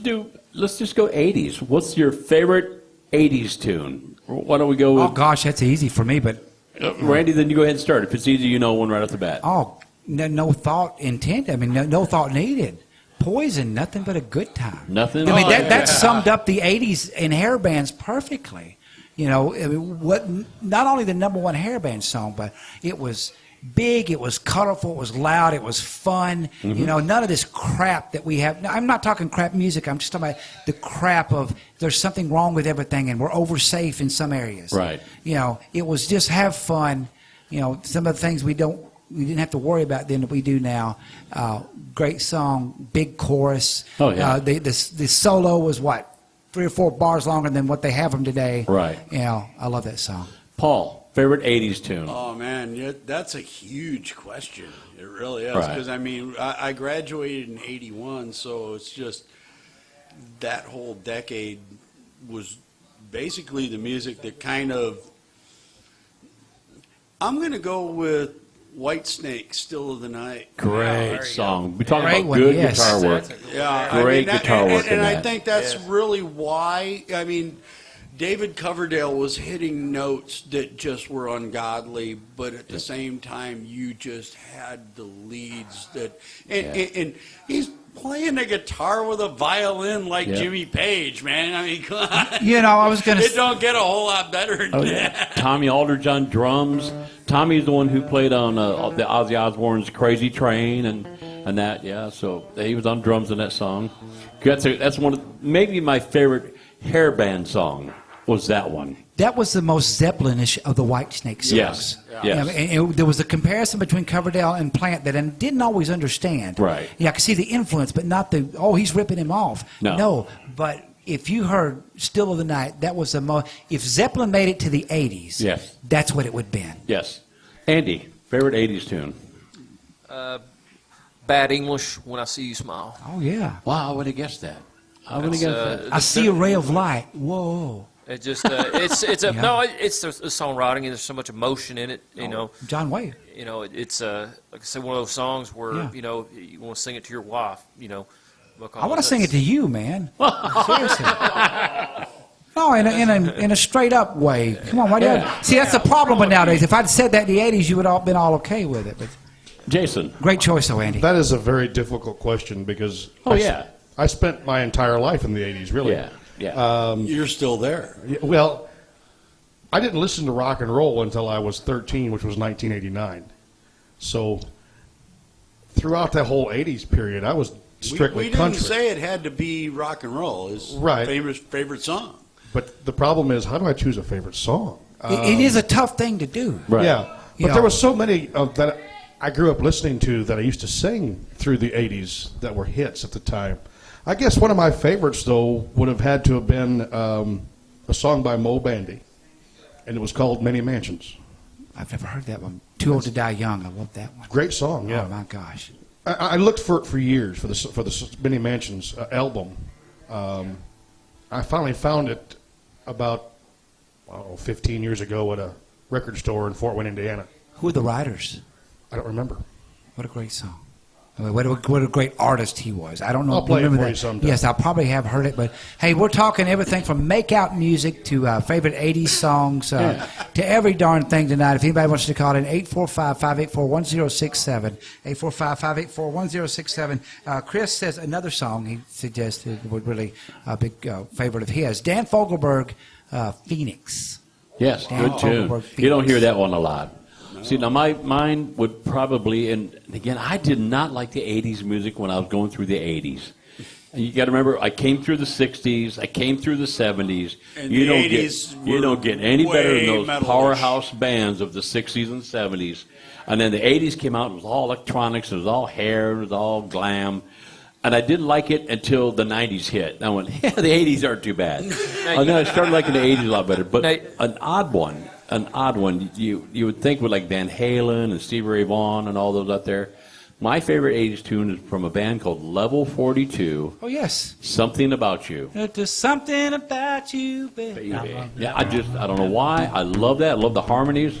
just go 80s. What's your favorite 80s tune? Why don't we go with Oh, gosh, that's easy for me, but Randy? Then you go ahead and start. If it's easy, you know one right off the bat. no thought intended. I mean, no thought needed. Poison, nothing but a good time. Nothing. I mean, that summed up the 80s in hair bands perfectly. You know, I mean, not only the number one hair band song, but it was big, it was colorful, it was loud, it was fun. Mm-hmm. You know, none of this crap that we have. Now, I'm not talking crap music. I'm just talking about the crap of there's something wrong with everything and we're over safe in some areas. Right. You know, it was just have fun. You know, some of the things we didn't have to worry about then that we do now. Great song, big chorus. Oh, yeah. The solo was what? 3 or 4 bars longer than what they have them today. Right. You know, I love that song. Paul, favorite 80s tune? Oh, man, that's a huge question. It really is. Right. Because, I mean, I graduated in 81, so it's just that whole decade was basically the music that kind of. I'm going to go with Whitesnake, Still of the Night. Great song. We talk Great about one, good yes. guitar work. Yeah, Great guitar work in and I that. think that's really why. I mean, David Coverdale was hitting notes that just were ungodly, but at the same time, you just had the leads that, and he's playing the guitar with a violin like Jimmy Page, man. I mean, come on. You know, I was going to. It don't get a whole lot better than that. Yeah. Tommy Aldridge on drums. Tommy's the one who played on the Ozzy Osbourne's Crazy Train and that. Yeah, so he was on drums in that song. That's one of maybe my favorite hair band song was that one. That was the most Zeppelinish of the Whitesnake songs. Yes. Yes. And there was a comparison between Coverdale and Plant that I didn't always understand. Right. Yeah, I could see the influence, but not he's ripping him off. No. But if you heard Still of the Night, that was the most. If Zeppelin made it to the 80s, Yes. that's what it would have been. Yes. Andy, favorite 80s tune? Bad English, When I See You Smile. Oh, yeah. Wow, I would have guessed that. I would have guessed that. I see a ray of light. Whoa. It just it's a Yeah. no, it's the songwriting and there's so much emotion in it. You know, John Wayne. you know, it's like I said, one of those songs where Yeah. you know you want to sing it to your wife. You know, I want to sing it to you, man. Seriously. No, in a straight up way. Come on, why do you see? That's the problem with nowadays. If I'd said that in the '80s, you would have been all okay with it. But Jason. great choice, though, Andy. That is a very difficult question because I spent my entire life in the 80s, really. Yeah. Yeah. You're still there. Well, I didn't listen to rock and roll until I was 13, which was 1989. So throughout that whole 80s period, I was strictly we didn't country. say it had to be rock and roll. It's Right. favorite song. But the problem is, how do I choose a favorite song? It is a tough thing to do. Right. Yeah, You but there know. were so many that I grew up listening to that I used to sing through the 80s that were hits at the time. I guess one of my favorites, though, would have had to have been a song by Mo Bandy, and it was called Many Mansions. I've never heard that one. Too Old to Die Young. I love that one. Great song, yeah. Oh, my gosh. I looked for it for years for the Benny Mansions album. I finally found it about 15 years ago at a record store in Fort Wayne, Indiana. Who are the writers? I don't remember. What a great song. I mean, what a great artist he was. I don't know. I'll play it remember for that. you sometime. Yes, I'll probably have heard it. But, hey, we're talking everything from make-out music to favorite 80s songs to every darn thing tonight. If anybody wants to call in, 845-584-1067, 845-584-1067. Chris says another song he suggested was really a big favorite of his. Dan Fogelberg, Phoenix. Yes, Dan good tune. Fogelberg, You don't Phoenix. hear that one a lot. See, now mine would probably, and again, I did not like the 80s music when I was going through the 80s. And you got to remember, I came through the 60s, I came through the 70s. And you the don't 80s you don't get any better than way those metal-ish. powerhouse bands of the 60s and 70s. And then the 80s came out, it was all electronics, it was all hair, it was all glam. And I didn't like it until the 90s hit. I went, yeah, the 80s aren't too bad. And then I started liking the 80s a lot better. But an odd one, you would think with like Van Halen and Stevie Ray Vaughan and all those out there. My favorite 80s tune is from a band called Level 42. Oh, yes. Something About You. There's something about you, baby. Yeah, I don't know why. I love that. I love the harmonies.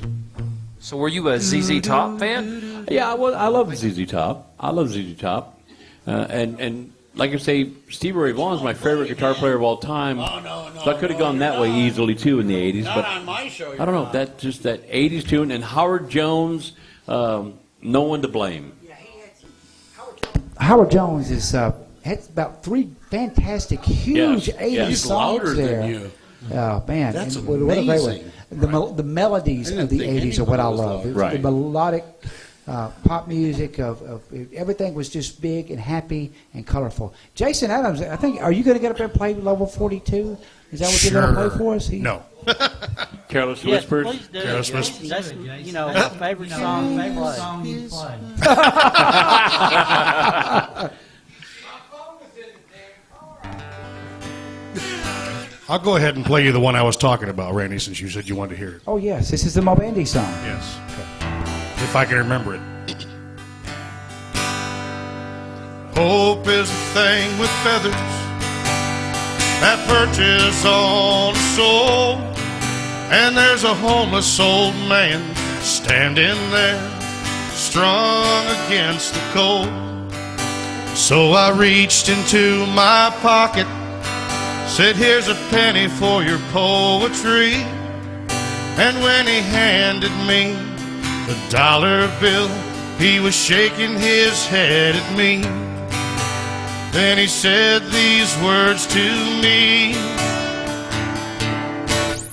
So were you a ZZ Top fan? Yeah, I love ZZ Top. I love ZZ Top. And like I say, Stevie Ray Vaughan is my favorite guitar player of all time. So I could have gone that way easily too in the 80s. Not But on my show. I don't know, that 80s tune. And Howard Jones, No One to Blame. Howard Jones is has about 3 fantastic, huge Yes, 80s yes. He's songs louder there. than you. Oh, man. That's and what a great one. amazing. The melodies I didn't of the think 80s are what I anybody was love. louder. It was Right. the melodic pop music of everything was just big and happy and colorful. Jason Adams, I think, are you going to get up there and play Level 42? Is that what you're going to play for us? No. Careless Yes, Whispers. please do. Careless That's, my favorite song to play. I'll go ahead and play you the one I was talking about, Randy, since you said you wanted to hear it. Oh, yes. This is the Mo Bandy song. Yes. If I can remember it. Hope is a thing with feathers that perches on a soul, and there's a homeless old man standing there, strung against the cold. So I reached into my pocket, said, here's a penny for your poetry. And when he handed me the dollar bill, he was shaking his head at me. Then he said these words to me: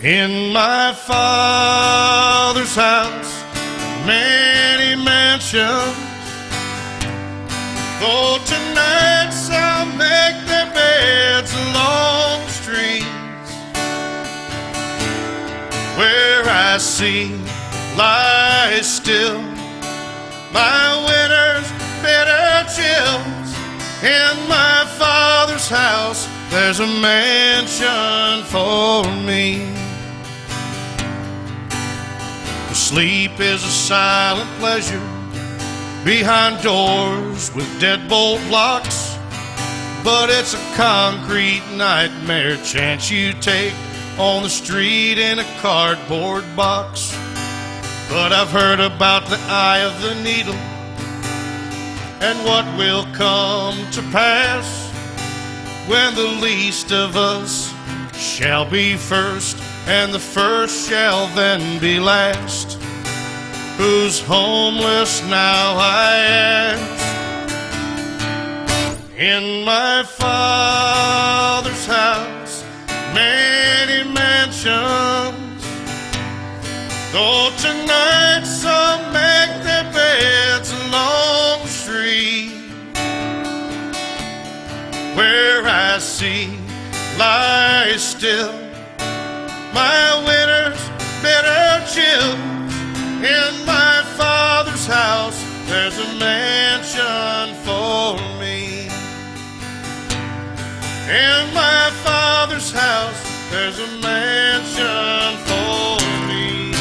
in my Father's house, many mansions, though tonight I'll make their beds along the streets, where I see lie still my winter's bitter chills. In my Father's house, there's a mansion for me. Sleep is a silent pleasure behind doors with deadbolt locks, but it's a concrete nightmare chance you take on the street in a cardboard box. But I've heard about the eye of the needle and what will come to pass when the least of us shall be first, and the first shall then be last. Who's homeless now, I ask? In my Father's house, many mansions, though tonight some make their beds along the street, where I see lie still my winter's bitter chills. In my Father's house, there's a mansion for me. In my Father's house, there's a mansion for me.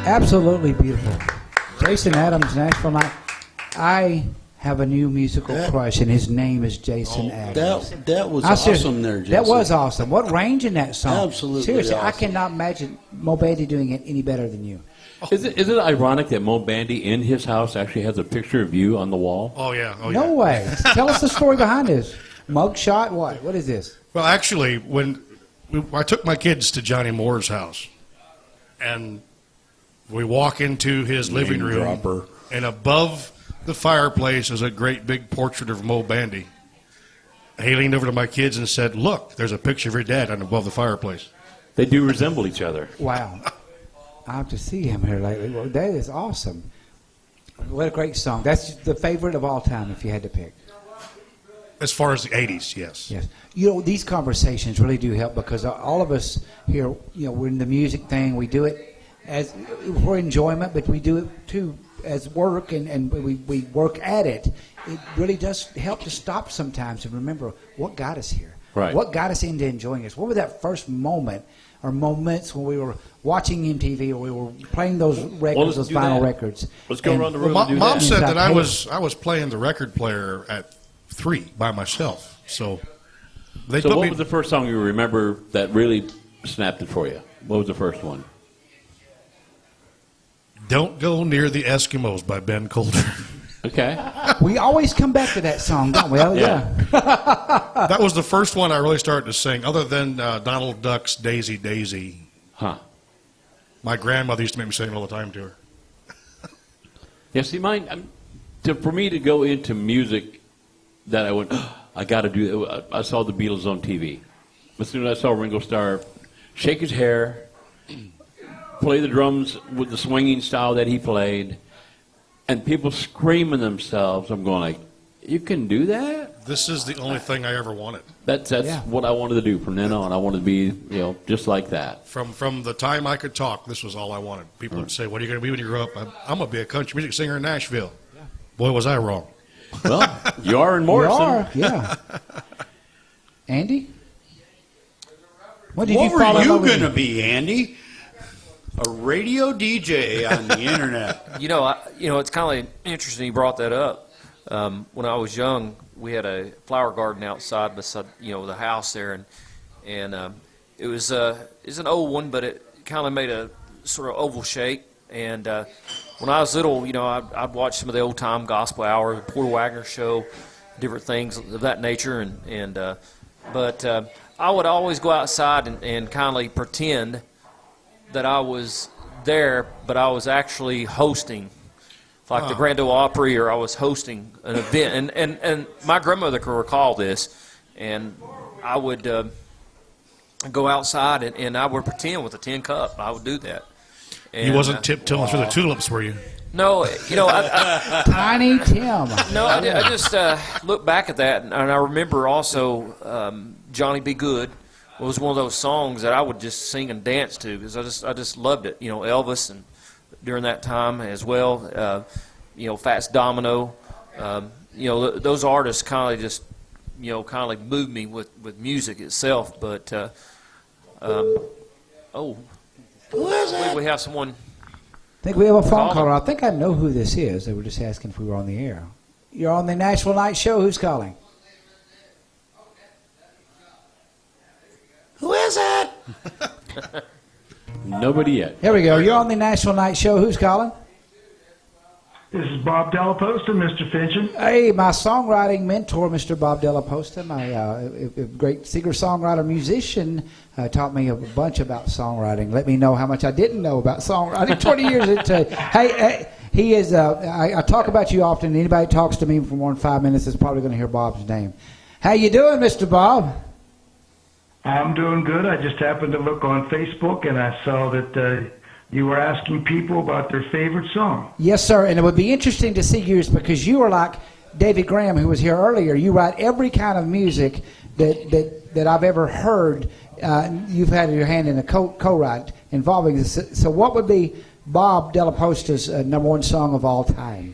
Absolutely beautiful. Jason Adams, Nashville Night. I have a new musical crush, and his name is Jason Adams. That was awesome there, Jason. That was awesome. What range in that song? Absolutely Seriously, I awesome. cannot imagine Mo Bandy doing it any better than you. Is it ironic that Mo Bandy in his house actually has a picture of you on the wall? Oh, yeah. Oh, No yeah. way. Tell us the story behind this. Mug shot? What? What is this? Well, actually, I took my kids to Johnny Moore's house, and we walk into his living room, dropper. and above the fireplace is a great big portrait of Mo Bandy. He leaned over to my kids and said, "Look, there's a picture of your dad on above the fireplace." They do resemble each other. Wow. I have to see him here lately. Well, that is awesome. What a great song. That's the favorite of all time if you had to pick. As far as the 80s, yes. Yes. You know, these conversations really do help because all of us here, you know, we're in the music thing. We do it as for enjoyment, but we do it too as work, and we work at it. It really does help to stop sometimes and remember what got us here. Right. What got us into enjoying this? What was that first moment or moments when we were watching MTV or we were playing those records, let's those do vinyl that. records? Let's go around the room Well, and do Mom that. said that I Hey. was playing the record player at 3 by myself. So they So put what me. was the first song you remember that really snapped it for you? What was the first one? Don't Go Near the Eskimos by Ben Coulter. Okay. We always come back to that song, don't we? Yeah. That was the first one I really started to sing, other than Donald Duck's Daisy Daisy. Huh. My grandmother used to make me sing it all the time to her. Yeah, see, mine, for me to go into music that I went, I got to do, I saw the Beatles on TV. As soon as I saw Ringo Starr shake his hair, play the drums with the swinging style that he played, and people screaming themselves, I'm going like, you can do that? This is the only thing I ever wanted. That's Yeah. what I wanted to do from then on. I wanted to be, just like that. From the time I could talk, this was all I wanted. People would say, "What are you going to be when you grow up?" I'm going to be a country music singer in Nashville. Boy, was I wrong. Well, you are in Morrison. You are, yeah. Andy? What did What you fall were in you love with? going to be, Andy? A radio DJ on the internet. It's kind of interesting you brought that up. When I was young, we had a flower garden outside beside, the house there, and it was an old one, but it kind of made a sort of oval shape. And when I was little, I'd watch some of the old time gospel hour, the Porter Wagner show, different things of that nature, but I would always go outside and kind of pretend that I was there, but I was actually hosting, like the Grand Ole Opry, or I was hosting an event. And my grandmother can recall this, and I would go outside and I would pretend with a tin cup. I would do that. And, You wasn't tiptoeing through the tulips, were you? No, I Tiny Tim. no, I just look back at that, and I remember also Johnny Be Good was one of those songs that I would just sing and dance to because I just loved it. Elvis, and during that time as well, Fats Domino, those artists kind of just moved me with music itself. But we have someone. I think we have a phone Call caller. them. I think I know who this is. They were just asking if we were on the air. You're on the Nashville Night Show. Who's calling? Who is it? Nobody yet. Here we go. You're on the Nashville Night Show. Who's calling? This is Bob Delaposta, Mr. Finchon. Hey, my songwriting mentor, Mr. Bob Delaposta, my a great singer-songwriter musician, taught me a bunch about songwriting. Let me know how much I didn't know about songwriting 20 years into. Hey, he is. I talk about you often. Anybody talks to me for more than 5 minutes is probably going to hear Bob's name. How you doing, Mr. Bob? I'm doing good. I just happened to look on Facebook, and I saw that you were asking people about their favorite song. Yes, sir. And it would be interesting to see yours because you are like David Graham, who was here earlier. You write every kind of music that I've ever heard. You've had your hand in a co-write involving this. So what would be Bob Delaposta's number one song of all time?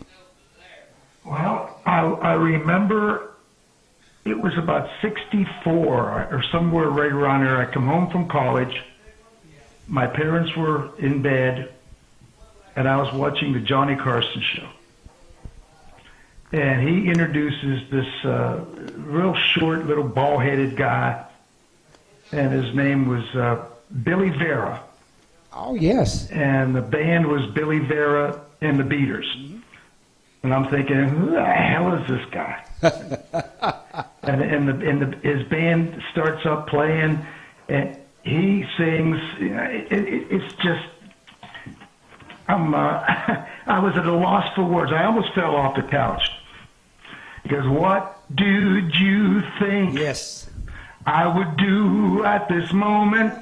Well, I remember it was about 64 or somewhere right around there. I come home from college. My parents were in bed, and I was watching the Johnny Carson show. And he introduces this real short, little bald-headed guy, and his name was Billy Vera. Oh, yes. And the band was Billy Vera and the Beaters. And I'm thinking, who the hell is this guy? and his band starts up playing, and he sings. It's just, I was at a loss for words. I almost fell off the couch. He goes, what did you think I would do at this moment?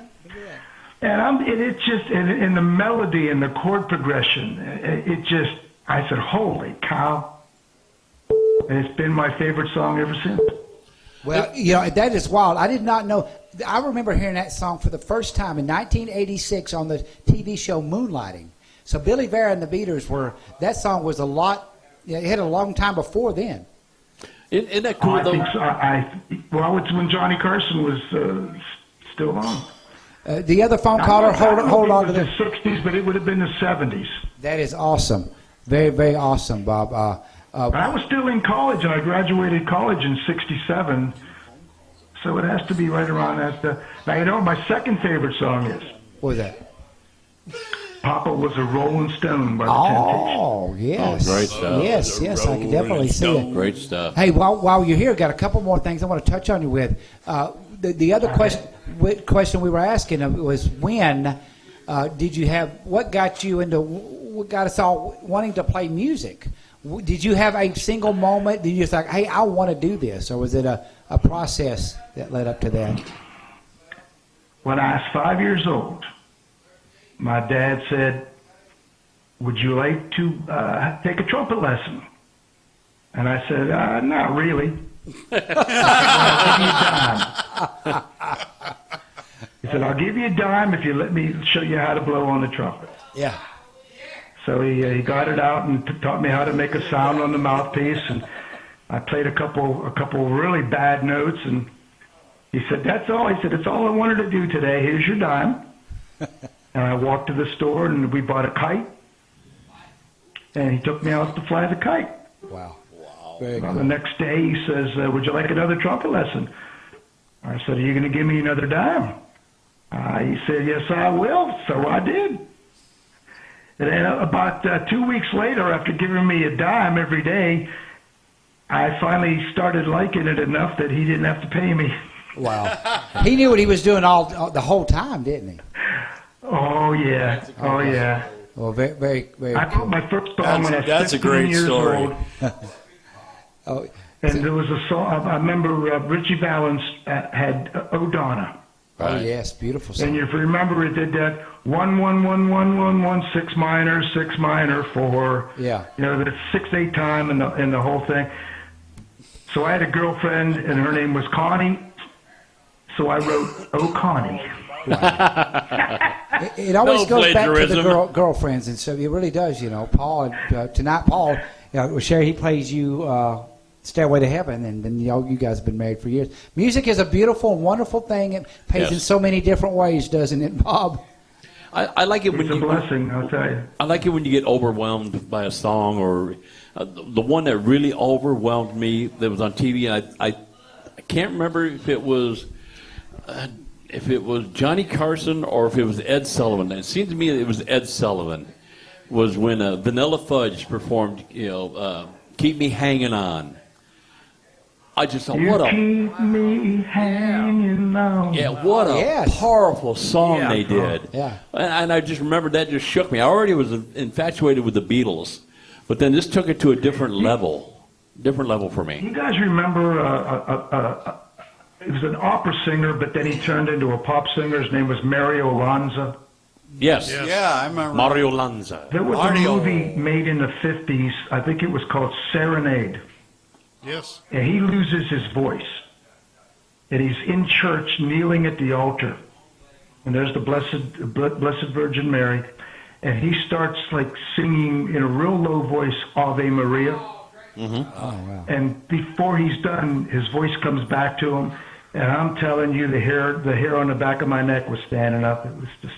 And it's just, in the melody and the chord progression, it just, I said, holy cow. And it's been my favorite song ever since. Well, that is wild. I did not know. I remember hearing that song for the first time in 1986 on the TV show Moonlighting. So Billy Vera and the Beaters that song was a lot, it had a long time before then. Isn't that cool, though? I think so. Well, it's when Johnny Carson was still on. The other phone caller, hold on to the 60s, but it would have been the 70s. That is awesome. Very, very awesome, Bob. But I was still in college, and I graduated college in 67, so it has to be right around that. Now, you know what my second favorite song is? What was that? Papa Was a Rolling Stone by the Temptations. Oh, yes. Oh, great stuff. Yes, I can definitely see it. Great stuff. Hey, while you're here, got a couple more things I want to touch on you with. The other question we were asking was when did you have, what got us all wanting to play music? Did you have a single moment? Did you just like, hey, I want to do this? Or was it a process that led up to that? When I was 5 years old, my dad said, would you like to take a trumpet lesson? And I said, not really. He said, I'll give you a dime if you let me show you how to blow on the trumpet. Yeah. So he got it out and taught me how to make a sound on the mouthpiece, and I played a couple really bad notes, and he said, that's all. He said, it's all I wanted to do today. Here's your dime. And I walked to the store, and we bought a kite, and he took me out to fly the kite. Wow. Very cool. The next day, he says, would you like another trumpet lesson? I said, are you going to give me another dime? He said, yes, I will. So I did. And then about 2 weeks later, after giving me a dime every day, I finally started liking it enough that he didn't have to pay me. Wow. He knew what he was doing the whole time, didn't he? Oh, yeah. Oh, yeah. Well, very, very, very I cool. wrote my first song when I was 15 years old. And there was a song, I remember Richie Valens had O'Donna. Right. Oh, yes, beautiful song. And if you remember, it did that 1 1 1 1 1 1 6 minor 4. Yeah. You know, the 6/8 time and the whole thing. So I had a girlfriend, and her name was Connie. So I wrote "Oh Connie." It always goes back to the girlfriends, and so it really does. You know, Paul. Tonight, Paul, Sherry, he plays you. Stairway to Heaven, and then you guys have been married for years. Music is a beautiful and wonderful thing. It pays in so many different ways, doesn't it, Bob? I like it when it's a blessing, I'll tell you. I like it when you get overwhelmed by a song, or the one that really overwhelmed me that was on TV. I can't remember if it was Johnny Carson or if it was Ed Sullivan. It seemed to me that it was Ed Sullivan. Was when Vanilla Fudge performed, "Keep Me Hanging On." I just thought, what a keep me hanging on. Yeah, what a powerful song they did. Yeah. And I just remember that just shook me. I already was infatuated with the Beatles, but then this took it to a different level for me. You guys remember he was an opera singer, but then he turned into a pop singer. His name was Mario Lanza. Yes. Yeah, I remember. Mario Lanza. There was a movie made in the 50s. I think it was called Serenade. Yes. And he loses his voice. And he's in church kneeling at the altar. And there's the Blessed Virgin Mary. And he starts like singing in a real low voice, Ave Maria. Mm-hmm. Oh, wow. And before he's done, his voice comes back to him. And I'm telling you, the hair on the back of my neck was standing up. It was just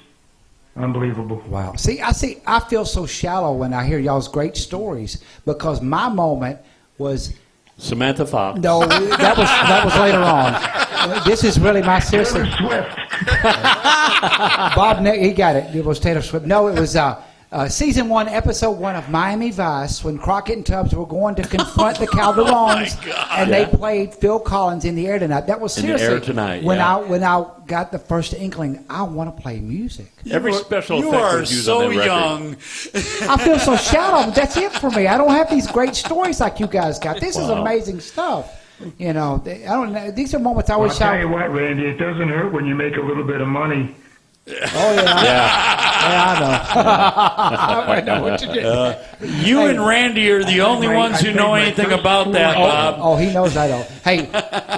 Unbelievable. Wow. I feel so shallow when I hear y'all's great stories because my moment was. Samantha Fox. No, that was later on. This is really my sister. Taylor Swift. Bob, he got it. It was Taylor Swift. No, it was season 1, episode 1 of Miami Vice when Crockett and Tubbs were going to confront the Calderons, and they played Phil Collins in the air tonight. That was seriously in the air tonight. When I got the first inkling, I want to play music. Every special You effect are was used so on that record. young. I feel so shallow. But that's it for me. I don't have these great stories like you guys got. This is amazing stuff. You know, I don't know. These are moments I I'll wish tell you what, Randy, it doesn't hurt when you make a little bit of money. Oh yeah, I know what you did. You and Randy are the only ones who know anything about that, Bob. Oh, he knows I don't. Hey,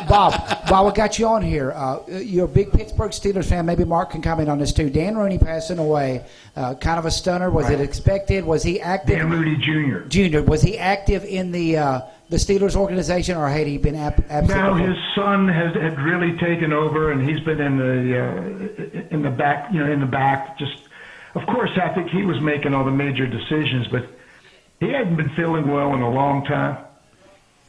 Bob, while we got you on here, you're a big Pittsburgh Steelers fan. Maybe Mark can comment on this too. Dan Rooney passing away, kind of a stunner. Was it expected? Was he active? Dan Rooney Jr. Jr. Was he active in the Steelers organization, or had he been absent? No, his son had really taken over, and he's been in the back. In the back. Just, of course, I think he was making all the major decisions, but he hadn't been feeling well in a long time.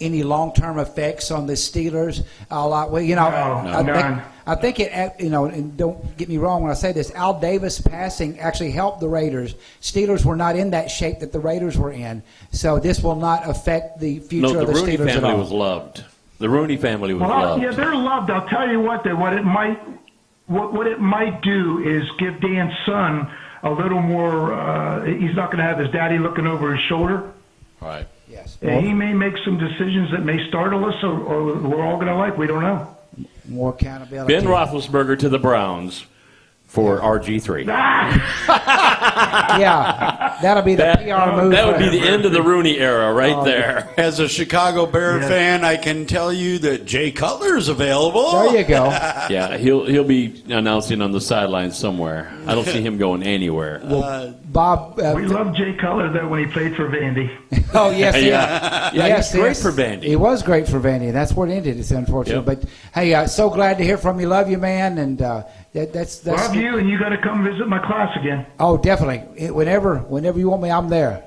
Any long-term effects on the Steelers? None. I think it. And don't get me wrong when I say this. Al Davis passing actually helped the Raiders. Steelers were not in that shape that the Raiders were in, so this will not affect the future of the Rooney Steelers at family all. was loved. The Rooney family was Well, loved. yeah, they're loved. I'll tell you what what it might do is give Dan's son a little more. He's not going to have his daddy looking over his shoulder. Right. Yes. And he may make some decisions that may startle us, or we're all going to like. We don't know. More accountability. Ben Roethlisberger to the Browns for RG3. Yeah, that'll be the PR move. That would be the end of the Rooney era right there. As a Chicago Bear fan, I can tell you that Jay Cutler's available. There you go. Yeah, he'll be announcing on the sidelines somewhere. I don't see him going anywhere. Bob. We loved Jay Cutler though when he played for Vandy. Oh yes, Yeah, yes, he's great yes. for Vandy. He was great for Vandy. That's where it ended. It's unfortunate, Yep. but hey, so glad to hear from you. Love you, man, and that's Love you, and you got to come visit my class again. Oh, definitely. Whenever you want me, I'm there.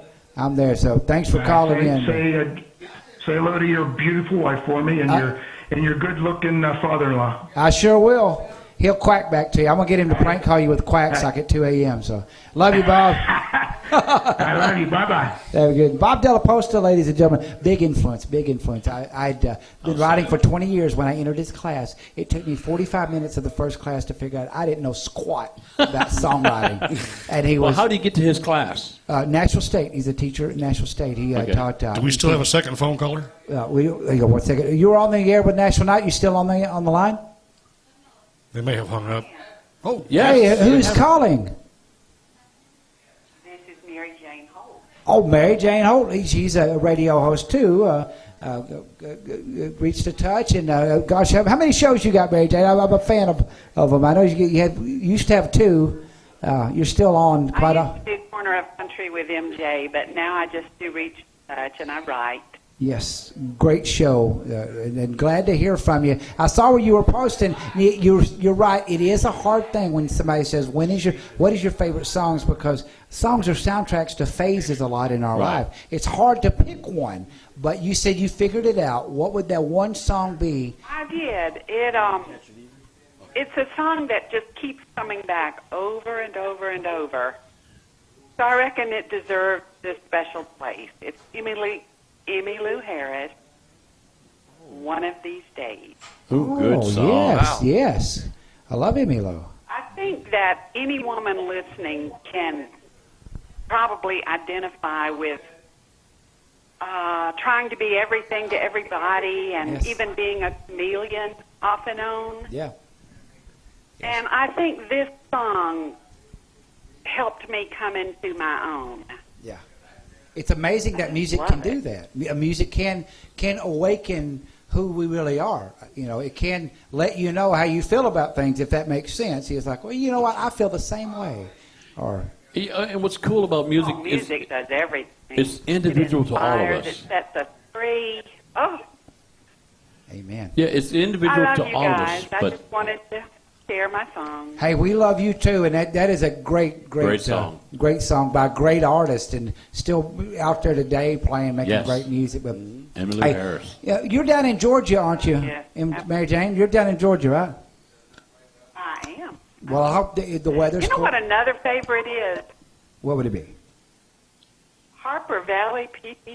So thanks for calling in. Say hello to your beautiful wife for me, and your good-looking father-in-law. I sure will. He'll quack back to you. I'm gonna get him to prank call you with quacks like at 2 a.m. So love you, Bob. I love you. Bye-bye. Very good. Bob Della Posta, ladies and gentlemen, big influence. I'd been writing for 20 years when I entered his class. It took me 45 minutes of the first class to figure out I didn't know squat about songwriting. And he was. Well, how did you get to his class? Nashville State. He's a teacher at Nashville State. He taught. Do we still have a second phone caller? One second. You were on the air with Nashville Night. You still on the line? They may have hung up. Oh, yeah. Hey, who's calling? This is Mary Jane Holt. Oh, Mary Jane Holt. She's a radio host too. Reached a touch, and gosh, how many shows you got, Mary Jane? I'm a fan of them. I know you used to have 2. You're still on quite I used to do Corner of Country with MJ, but now I just do Reach Touch, and I write. Yes, great show, and glad to hear from you. I saw where you were posting. You're right. It is a hard thing when somebody says, what is your favorite songs? Because songs are soundtracks to phases a lot in our life. It's hard to pick one, but you said you figured it out. What would that one song be? I did. It's a song that just keeps coming back over and over and over. So I reckon it deserves this special place. It's Emmylou Harris, One of These Days. Ooh, good song. Yes. I love Emmylou. I think that any woman listening can probably identify with trying to be everything to everybody and even being a chameleon off and on. Yeah. And I think this song helped me come into my own. Yeah. It's amazing that music can do that. Music can awaken who we really are. It can let you know how you feel about things, if that makes sense. It's like, well, you know what? I feel the same way. And what's cool about music is music does everything. It's individual to all of us. It sets us free. Oh. Amen. Yeah, it's individual I love to you all guys. of us. I But just wanted to share my song. Hey, we love you too, and that is a great song. Great song by a great artist, and still out there today playing, making Yes. great music. But Emily Harris. yeah, you're down in Georgia, aren't you? Yes, Mary Jane, you're down in Georgia, right? I am. Well, I hope the weather's You know cool. what another favorite is? What would it be? Harper Valley PTA.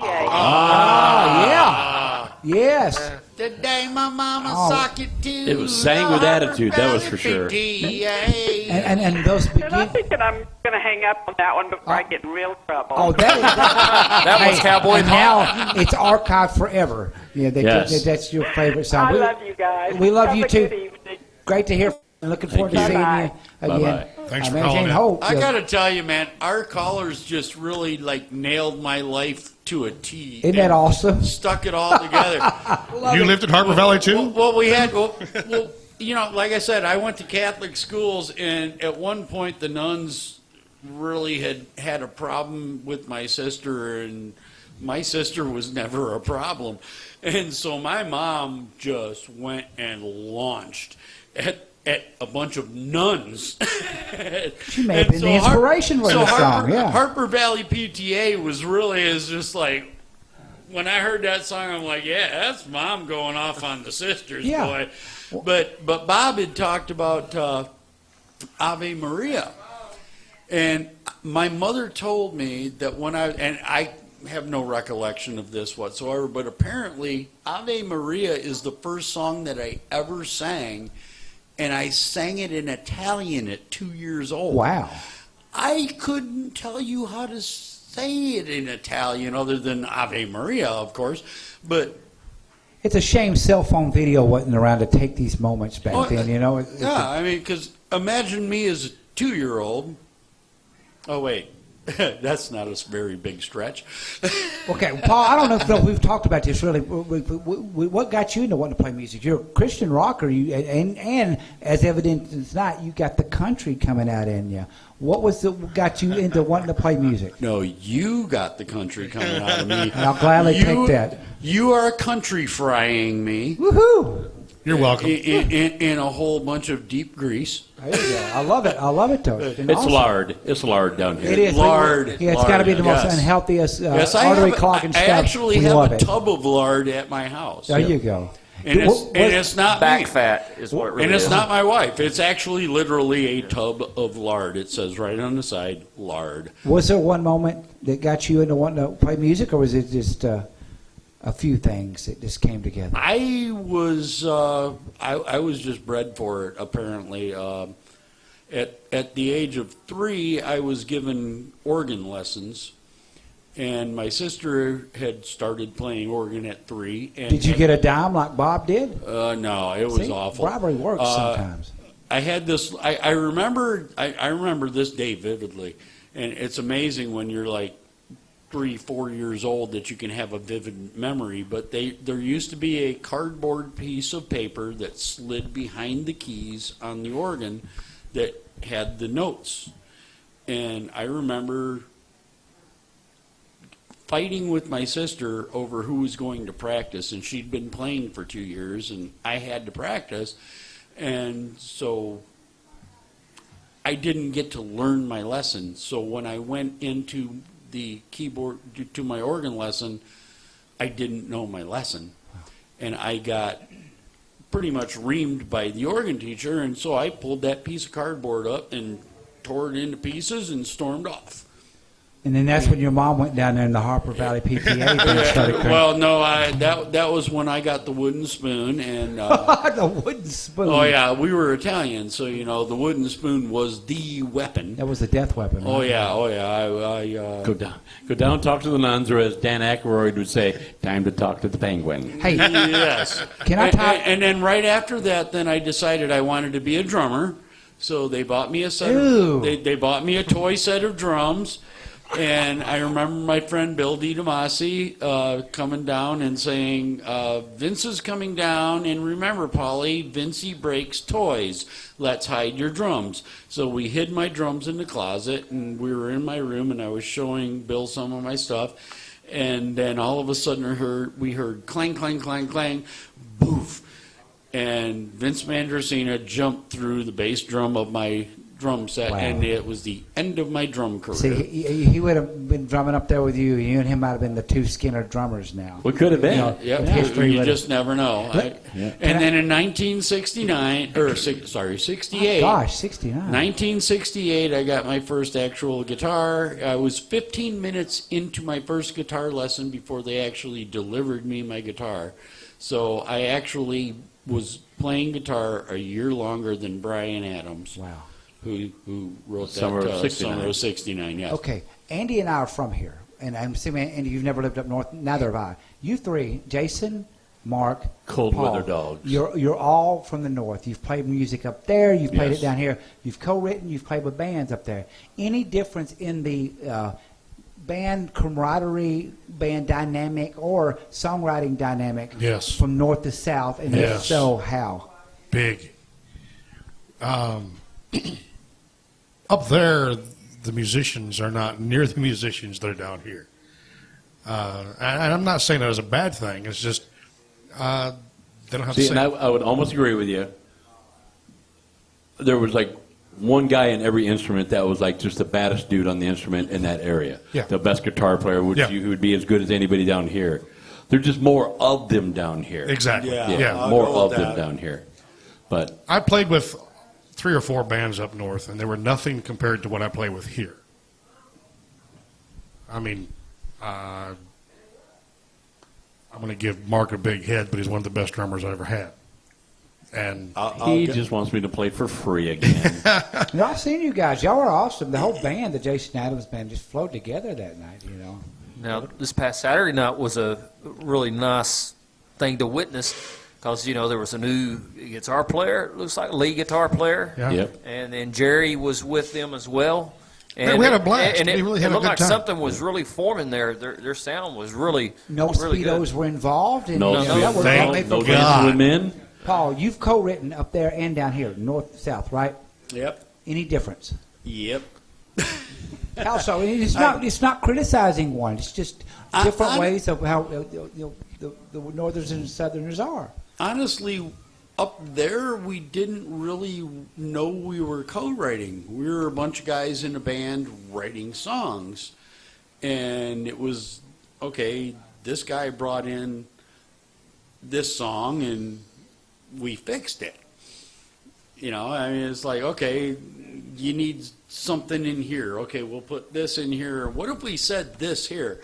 Yeah. Yes. The day my mama Oh. socket to. It was sang with attitude, that was for sure. And those And I begin. think that I'm going to hang up on that one before I get in real trouble. Oh, that was Cowboy and now it's archived forever. Yeah, Yes. that's your favorite song. I love you guys. We love Have you a too. good evening. Great to hear from you. Looking forward to you. seeing Bye-bye. you again. Bye-bye. Thanks for Mary calling Jane in. Holt, I gotta tell you, man, our callers just really nailed my life to a T. Isn't that and awesome? Stuck it all together. You lived in Harper Valley too? Well, we had, like I said, I went to Catholic schools, and at one point the nuns really had a problem with my sister, and my sister was never a problem. And so my mom just went and launched at a bunch of nuns. She may have been the inspiration for the song, yeah. Harper Valley PTA is just like, when I heard that song, I'm like, yeah, that's mom going off on the sisters, Yeah. boy. But Bob had talked about Ave Maria. And my mother told me that I have no recollection of this whatsoever, but apparently Ave Maria is the first song that I ever sang, and I sang it in Italian at 2 years old. Wow. I couldn't tell you how to say it in Italian other than Ave Maria, of course, but It's a shame cell phone video wasn't around to take these moments back then, you know. yeah, I mean, because imagine me as a 2-year-old. Oh, wait. That's not a very big stretch. Okay, Paul, I don't know if we've talked about this really. What got you into wanting to play music? You're a Christian rocker, and as evident as not, you got the country coming out in you. What got you into wanting to play music? No, you got the country coming out of me. I'll gladly take that. You are country frying me. Woohoo! You're welcome. In a whole bunch of deep grease. There you go. I love it. I love it, though. It's It's lard. It's lard down here. It is. Lard. Yeah, it's got to be the most Yes. unhealthiest Yes, artery clogging stuff. I actually We have love a it. tub of lard at my house. There you go. And it's not Back me. fat is what it really And it's is. not my wife. It's actually literally a tub of lard. It says right on the side, lard. Was there one moment that got you into wanting to play music, or was it just a few things that just came together? I was just bred for it. Apparently, at the age of 3, I was given organ lessons, and my sister had started playing organ at 3. And Did you get a dime like Bob did? No, it was See, awful. Robbery works sometimes. I had this. I remember this day vividly, and it's amazing when you're like 3-4 years old that you can have a vivid memory. But there used to be a cardboard piece of paper that slid behind the keys on the organ that had the notes, and I remember fighting with my sister over who was going to practice, and she'd been playing for 2 years, and I had to practice. And so I didn't get to learn my lesson. So when I went into the keyboard to my organ lesson, I didn't know my lesson. And I got pretty much reamed by the organ teacher. And so I pulled that piece of cardboard up and tore it into pieces and stormed off. And then that's when your mom went down there in the Harper Valley PTA and started crying. Well, no, that was when I got the wooden spoon and the wooden spoon. Oh yeah, we were Italian, so the wooden spoon was the weapon. That was the death weapon. Oh right? yeah. Go down, talk to the nuns, or as Dan Aykroyd would say, time to talk to the penguin. Hey, Yes. Can I talk? And then right after that, then I decided I wanted to be a drummer. So they bought me a set. Ooh. They bought me a toy set of drums. And I remember my friend Bill DiDamasi coming down and saying, Vince is coming down, and remember, Polly, Vincey breaks toys. Let's hide your drums. So we hid my drums in the closet, and we were in my room, and I was showing Bill some of my stuff. And then all of a sudden we heard clang, clang, clang, clang, boof. and Vince Mandracina jumped through the bass drum of my drum set, Wow. and it was the end of my drum career. See, he would have been drumming up there with you. You and him might have been the two Skinner drummers now. We could have been. Yep, you just never know. Yeah. And then in 1969, or 68. Oh, gosh, 69. 1968, I got my first actual guitar. I was 15 minutes into my first guitar lesson before they actually delivered me my guitar. So I actually was playing guitar a year longer than Bryan Adams. Wow. Who wrote Summer that of 69. Summer of 69, yes. Okay, Andy and I are from here, and I'm assuming, Andy, you've never lived up north. Neither have I. You three, Jason, Mark, Cold Paul, weather dogs. You're all from the north. You've played music up there. You've played Yes. it down here. You've co-written. You've played with bands up there. Any difference in the band camaraderie, band dynamic, or songwriting dynamic? Yes. From north to south, and if Yes. so, how? Big. Up there, the musicians are not near the musicians that are down here. And I'm not saying that as a bad thing. It's just they don't have See, the and same. I would almost agree with you. There was like one guy in every instrument that was like just the baddest dude on the instrument in that area. Yeah. The best guitar player, which Yeah. you would be as good as anybody down here. There's just more of them down here. Exactly. Yeah. Yeah. I'll More go of with them that. down here. But I played with 3 or 4 bands up north, and they were nothing compared to what I play with here. I mean, I'm going to give Mark a big head, but he's one of the best drummers I ever had. And he just wants me to play for free again. No, I've seen you guys. Y'all are awesome. The whole band, the Jason Adams band, just flowed together that night. You know. Now, this past Saturday night was a really nice thing to witness because, you know, there was a new guitar player, it looks like a lead guitar player. Yeah. Yep. And then Jerry was with them as well. Yeah, we had a blast. And it, We really had it a looked good like time. something was really forming there. Their sound was really No really Speedos good. were involved. And, No, you know, that was thank all made no for games with men. Paul, you've co-written up there and down here, north, south, right? Yep. Any difference? Yep. How so? It's not criticizing one. It's just different ways of how the northerners and southerners are. Honestly, up there, we didn't really know we were co-writing. We were a bunch of guys in a band writing songs. And it was, okay, this guy brought in this song and we fixed it. You know, I mean, it's like, okay, you need something in here. Okay, we'll put this in here. What if we said this here?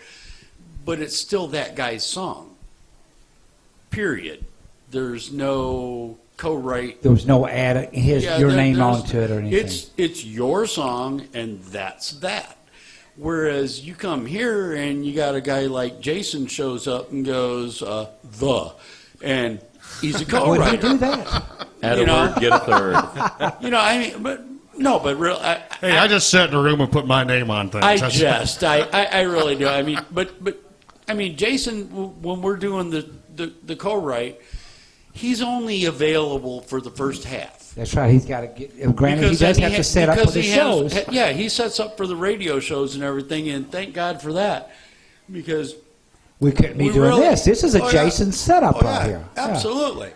But it's still that guy's song. Period. There's no co-write. There was no add your name there's- onto it or anything. It's your song, and that's that. Whereas you come here and you got a guy like Jason shows up and goes, and he's a Would co-writer. he do that? Add a You know? word, get a third. You know, I mean, but real. hey, I just sat in a room and put my name on things. I really do. I mean, but I mean, Jason, when we're doing the co-write, he's only available for the first half. That's right. He's got to get. Granted, he does have to set up for the shows. Yeah, he sets up for the radio shows and everything, and thank God for that, because We couldn't be we doing really- this. This is a Oh, yeah. Jason setup Oh, right yeah, here. Yeah. absolutely.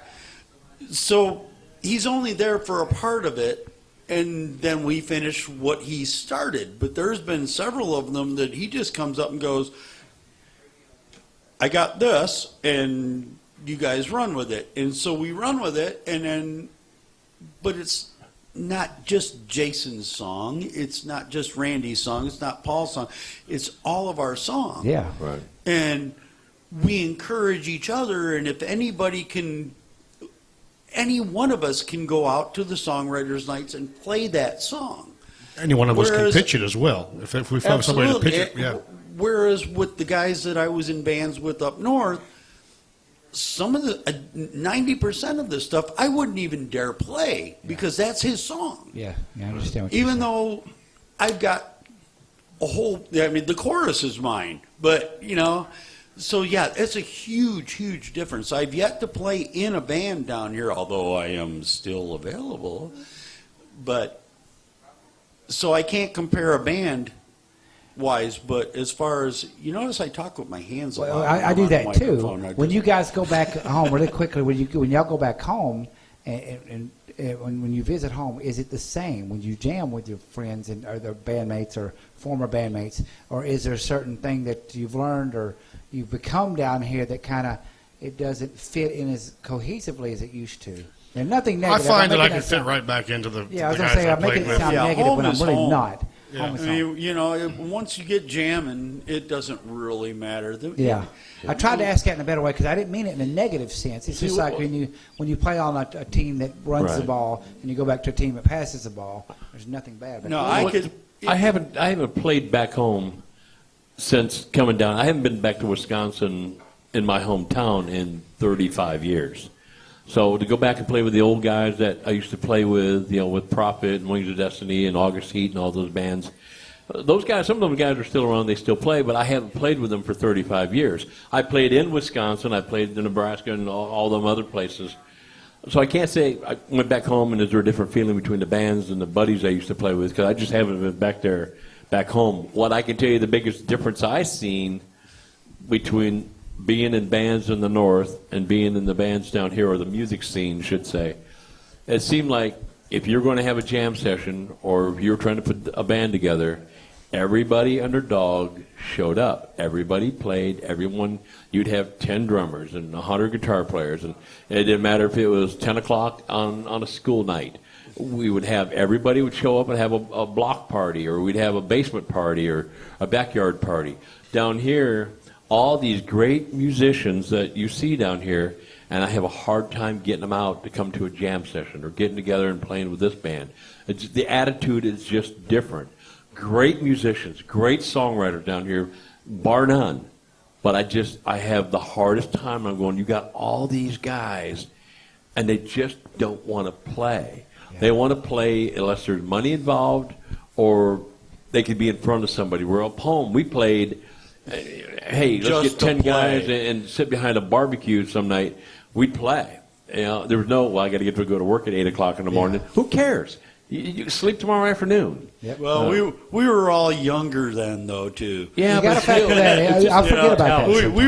So he's only there for a part of it, and then we finish what he started. But there's been several of them that he just comes up and goes, I got this, and you guys run with it. And so we run with it, and then, but it's not just Jason's song. It's not just Randy's song. It's not Paul's song. It's all of our songs. Yeah. Right. And we encourage each other, and if anybody can, any one of us can go out to the songwriters' nights and play that song. Any one of us can Whereas- pitch it as well. If we found somebody to pitch it, Absolutely. yeah. Whereas with the guys that I was in bands with up north, some of the 90% of this stuff I wouldn't even dare play because that's his song. Yeah. I understand what you're Even saying. though I've got a whole, I mean, the chorus is mine, but you know, so yeah, it's a huge, huge difference. I've yet to play in a band down here, although I am still available, but so I can't compare a band wise, but as far as, you notice I talk with my hands a lot. Well, I do on the that too. microphone. When you guys go back home, really quickly, when y'all go back home, and when you visit home, is it the same when you jam with your friends and or their bandmates or former bandmates, or is there a certain thing that you've learned or you've become down here that kind of it doesn't fit in as cohesively as it used to? And nothing negative. I find that I can fit right back into the Yeah, I was the going to guys say, I I'm making played it with. sound Yeah, negative home when I'm is really home. not. Yeah. Home is I home. mean, once you get jamming, it doesn't really matter. Yeah, I tried to ask that in a better way because I didn't mean it in a negative sense. It's just like when you play on a team that runs the ball and you go back to a team that passes the ball. There's nothing bad about it. I haven't played back home since coming down. I haven't been back to Wisconsin in my hometown in 35 years. So to go back and play with the old guys that I used to play with, with Prophet and Wings of Destiny and August Heat and all those bands, those guys, some of those guys are still around, they still play, but I haven't played with them for 35 years. I played in Wisconsin, I played in Nebraska and all them other places. So I can't say I went back home and is there a different feeling between the bands and the buddies I used to play with, because I just haven't been back home. What I can tell you, the biggest difference I've seen between being in bands in the north and being in the bands down here, or the music scene, should say, it seemed like if you're going to have a jam session or if you're trying to put a band together, everybody under Dog showed up. Everybody played. Everyone, you'd have 10 drummers and 100 guitar players, and it didn't matter if it was 10 o'clock on a school night. We would have, everybody would show up and have a block party, or we'd have a basement party or a backyard party. Down here, all these great musicians that you see down here, and I have a hard time getting them out to come to a jam session or getting together and playing with this band. The attitude is just different. Great musicians, great songwriters down here, bar none. But I have the hardest time. I'm going, you got all these guys, and they just don't want to play. Yeah. They want to play unless there's money involved, or they could be in front of somebody. We're up home. We played... Hey, let's get 10 guys and sit behind a barbecue some night. We'd play. There was no, I got to go to work at 8 o'clock in the morning. Who cares? You sleep tomorrow afternoon. Yep. Well, we were all younger then, though, too. Yeah, but factor that. I'll forget about that. We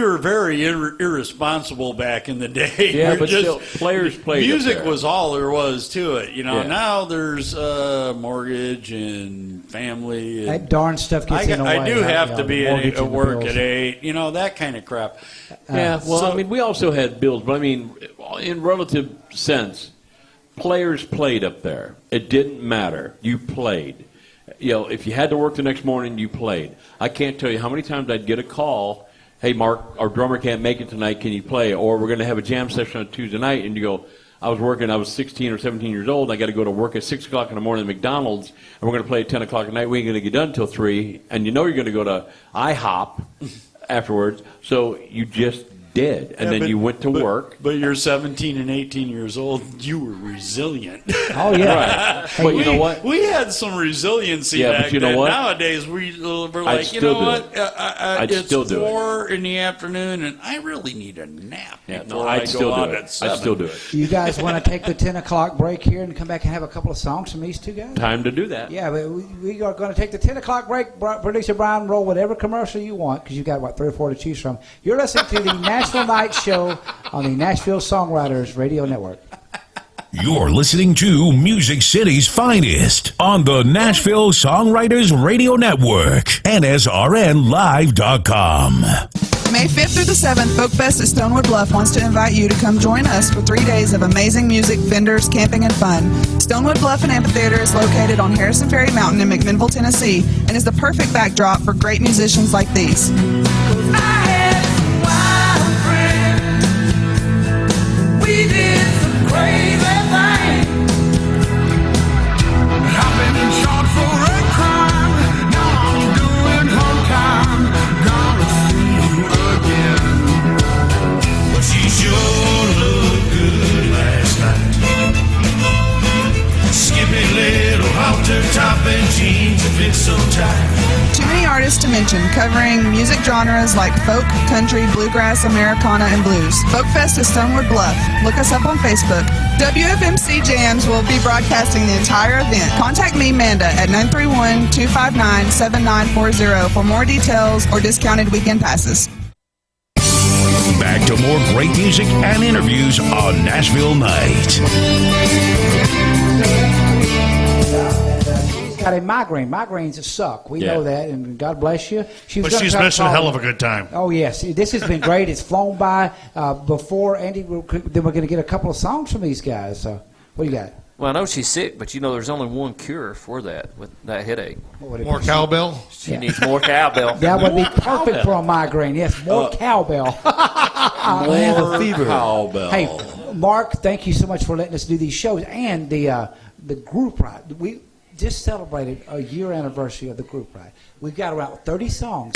were very irresponsible back in the day. Yeah, but still, players played. Music was all there was to it. Yeah. Now there's mortgage and family. And that darn stuff gets in the way. I do have to be at work at 8. That kind of crap. Yeah. Well, we also had bills, but in relative sense, players played up there. It didn't matter. You played. If you had to work the next morning, you played. I can't tell you how many times I'd get a call, hey, Mark, our drummer can't make it tonight, can you play? Or we're going to have a jam session on Tuesday night, and you go, I was 16 or 17 years old, and I got to go to work at 6 o'clock in the morning at McDonald's, and we're going to play at 10 o'clock at night. We ain't going to get done until 3, and you're going to go to IHOP afterwards, so you just did, and then you went to work. But you're 17 and 18 years old. You were resilient. Oh, yeah. Right. But you know what? We had some resiliency back but you know then. what? Nowadays, we're like, you know what? It's 4 in the afternoon, and I really need a nap. I'd still do it. You guys want to take the 10 o'clock break here and come back and have a couple of songs from these two guys? Time to do that. Yeah, but we are going to take the 10 o'clock break. Producer Brian, roll whatever commercial you want, because you've got, 3 or 4 to choose from. You're listening to the Nashville Night Show on the Nashville Songwriters Radio Network. You're listening to Music City's finest on the Nashville Songwriters Radio Network, NSRNlive.com. May 5th through the 7th, Folk Fest at Stonewood Bluff wants to invite you to come join us for 3 days of amazing music, vendors, camping, and fun. Stonewood Bluff and Amphitheater is located on Harrison Ferry Mountain in McMinnville, Tennessee, and is the perfect backdrop for great musicians like these. We did some crazy things. I've been shot for a crime. Now I'm doing home time. Gonna see you again. But she sure looked good last night. Skimpy little halter top and jeans. been so tight. Too many artists to mention, covering music genres like folk, country, bluegrass, Americana, and blues. Folkfest is Stonewood Bluff. Look us up on Facebook. WFMC Jams will be broadcasting the entire event. Contact me, Manda, at 931-259-7940 for more details or discounted weekend passes. Back to more great music and interviews on Nashville Night. Got a migraine. Migraines suck. We know that, and God bless you. But she's missing a hell of a good time. Oh, yes. This has been great. It's flown by. Before, Andy, then we're going to get a couple of songs from these guys. So, what do you got? Well, I know she's sick, but there's only one cure for that, with that headache. More cowbell? She needs more cowbell. That would be perfect for a migraine. Yes, more cowbell. More fever. Cowbell. Hey, Mark, thank you so much for letting us do these shows. And the group ride. We just celebrated a year anniversary of the group ride. We've got around 30 songs.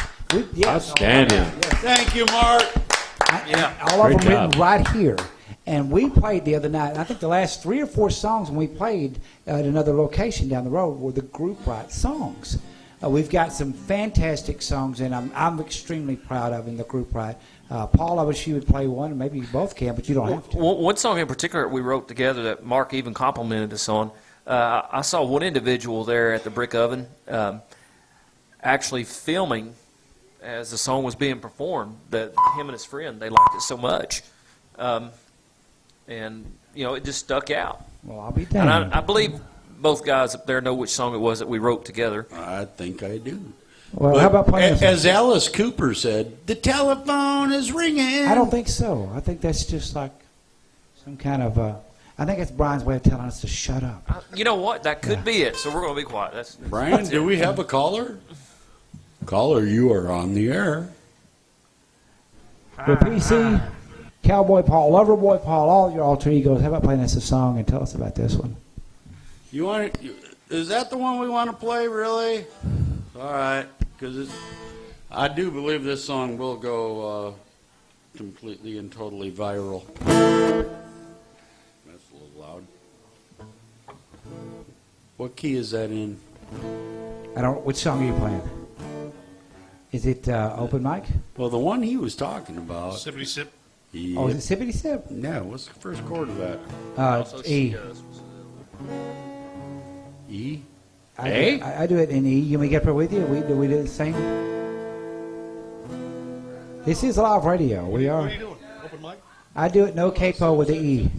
Outstanding. Thank you, Mark. All of Great them written job. right here. And we played the other night. I think the last 3 or 4 songs when we played at another location down the road were the group right songs. We've got some fantastic songs, and I'm extremely proud of in the group right. Paul, I wish you would play one, and maybe you both can, but you don't have to. One song in particular we wrote together that Mark even complimented us on. I saw one individual there at the Brick Oven actually filming as the song was being performed, that him and his friend, they liked it so much. And, it just stuck out. Well, I'll be damned. And I believe both guys up there know which song it was that we wrote together. I think I do. Well, But how about playing as Alice Cooper said, the telephone is ringing. I don't think so. I think that's just like some kind of I think it's Brian's way of telling us to shut up. You know what? That could be it. So we're going to be quiet. Brian, do we have a caller? Caller, you are on the air. With PC, Cowboy Paul, Loverboy Paul, all your alter egos, how about playing us a song and tell us about this one? You want? Is that the one we want to play? Really? All right, because I do believe this song will go completely and totally viral. That's a little loud. What key is that in? Which song are you playing? Is it open mic? Well, the one he was talking about. Sippity sip. Oh, is it Sippity Sip? No, what's the first chord of that? E. E? I do it in E. You want me to get up here with you? Do we do the same? This is live radio. We are. What are you doing? Open mic? I do it no capo with the E.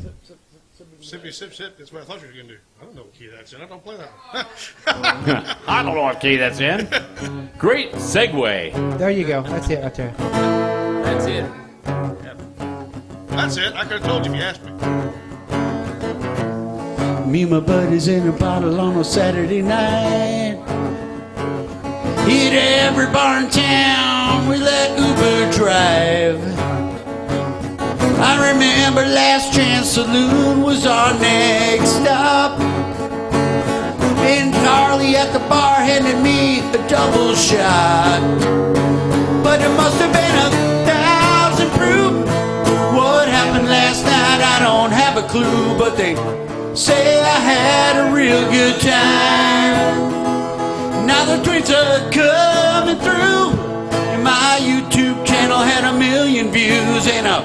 Sippity sip sip. That's what I thought you were going to do. I don't know what key that's in. I don't play that one. I don't know what key that's in. Great segue. There you go. That's it right there. That's it. That's it. I could have told you if you asked me. Me and my buddies in a bottle on a Saturday night. Hit every bar in town, we let Uber drive. I remember Last Chance Saloon was our next stop. And Carly at the bar handed me a double shot. But it must have been 1,000 proof. What happened last night, I don't have a clue. But they say I had a real good time. Now the tweets are coming through, and my YouTube channel had 1 million views, and I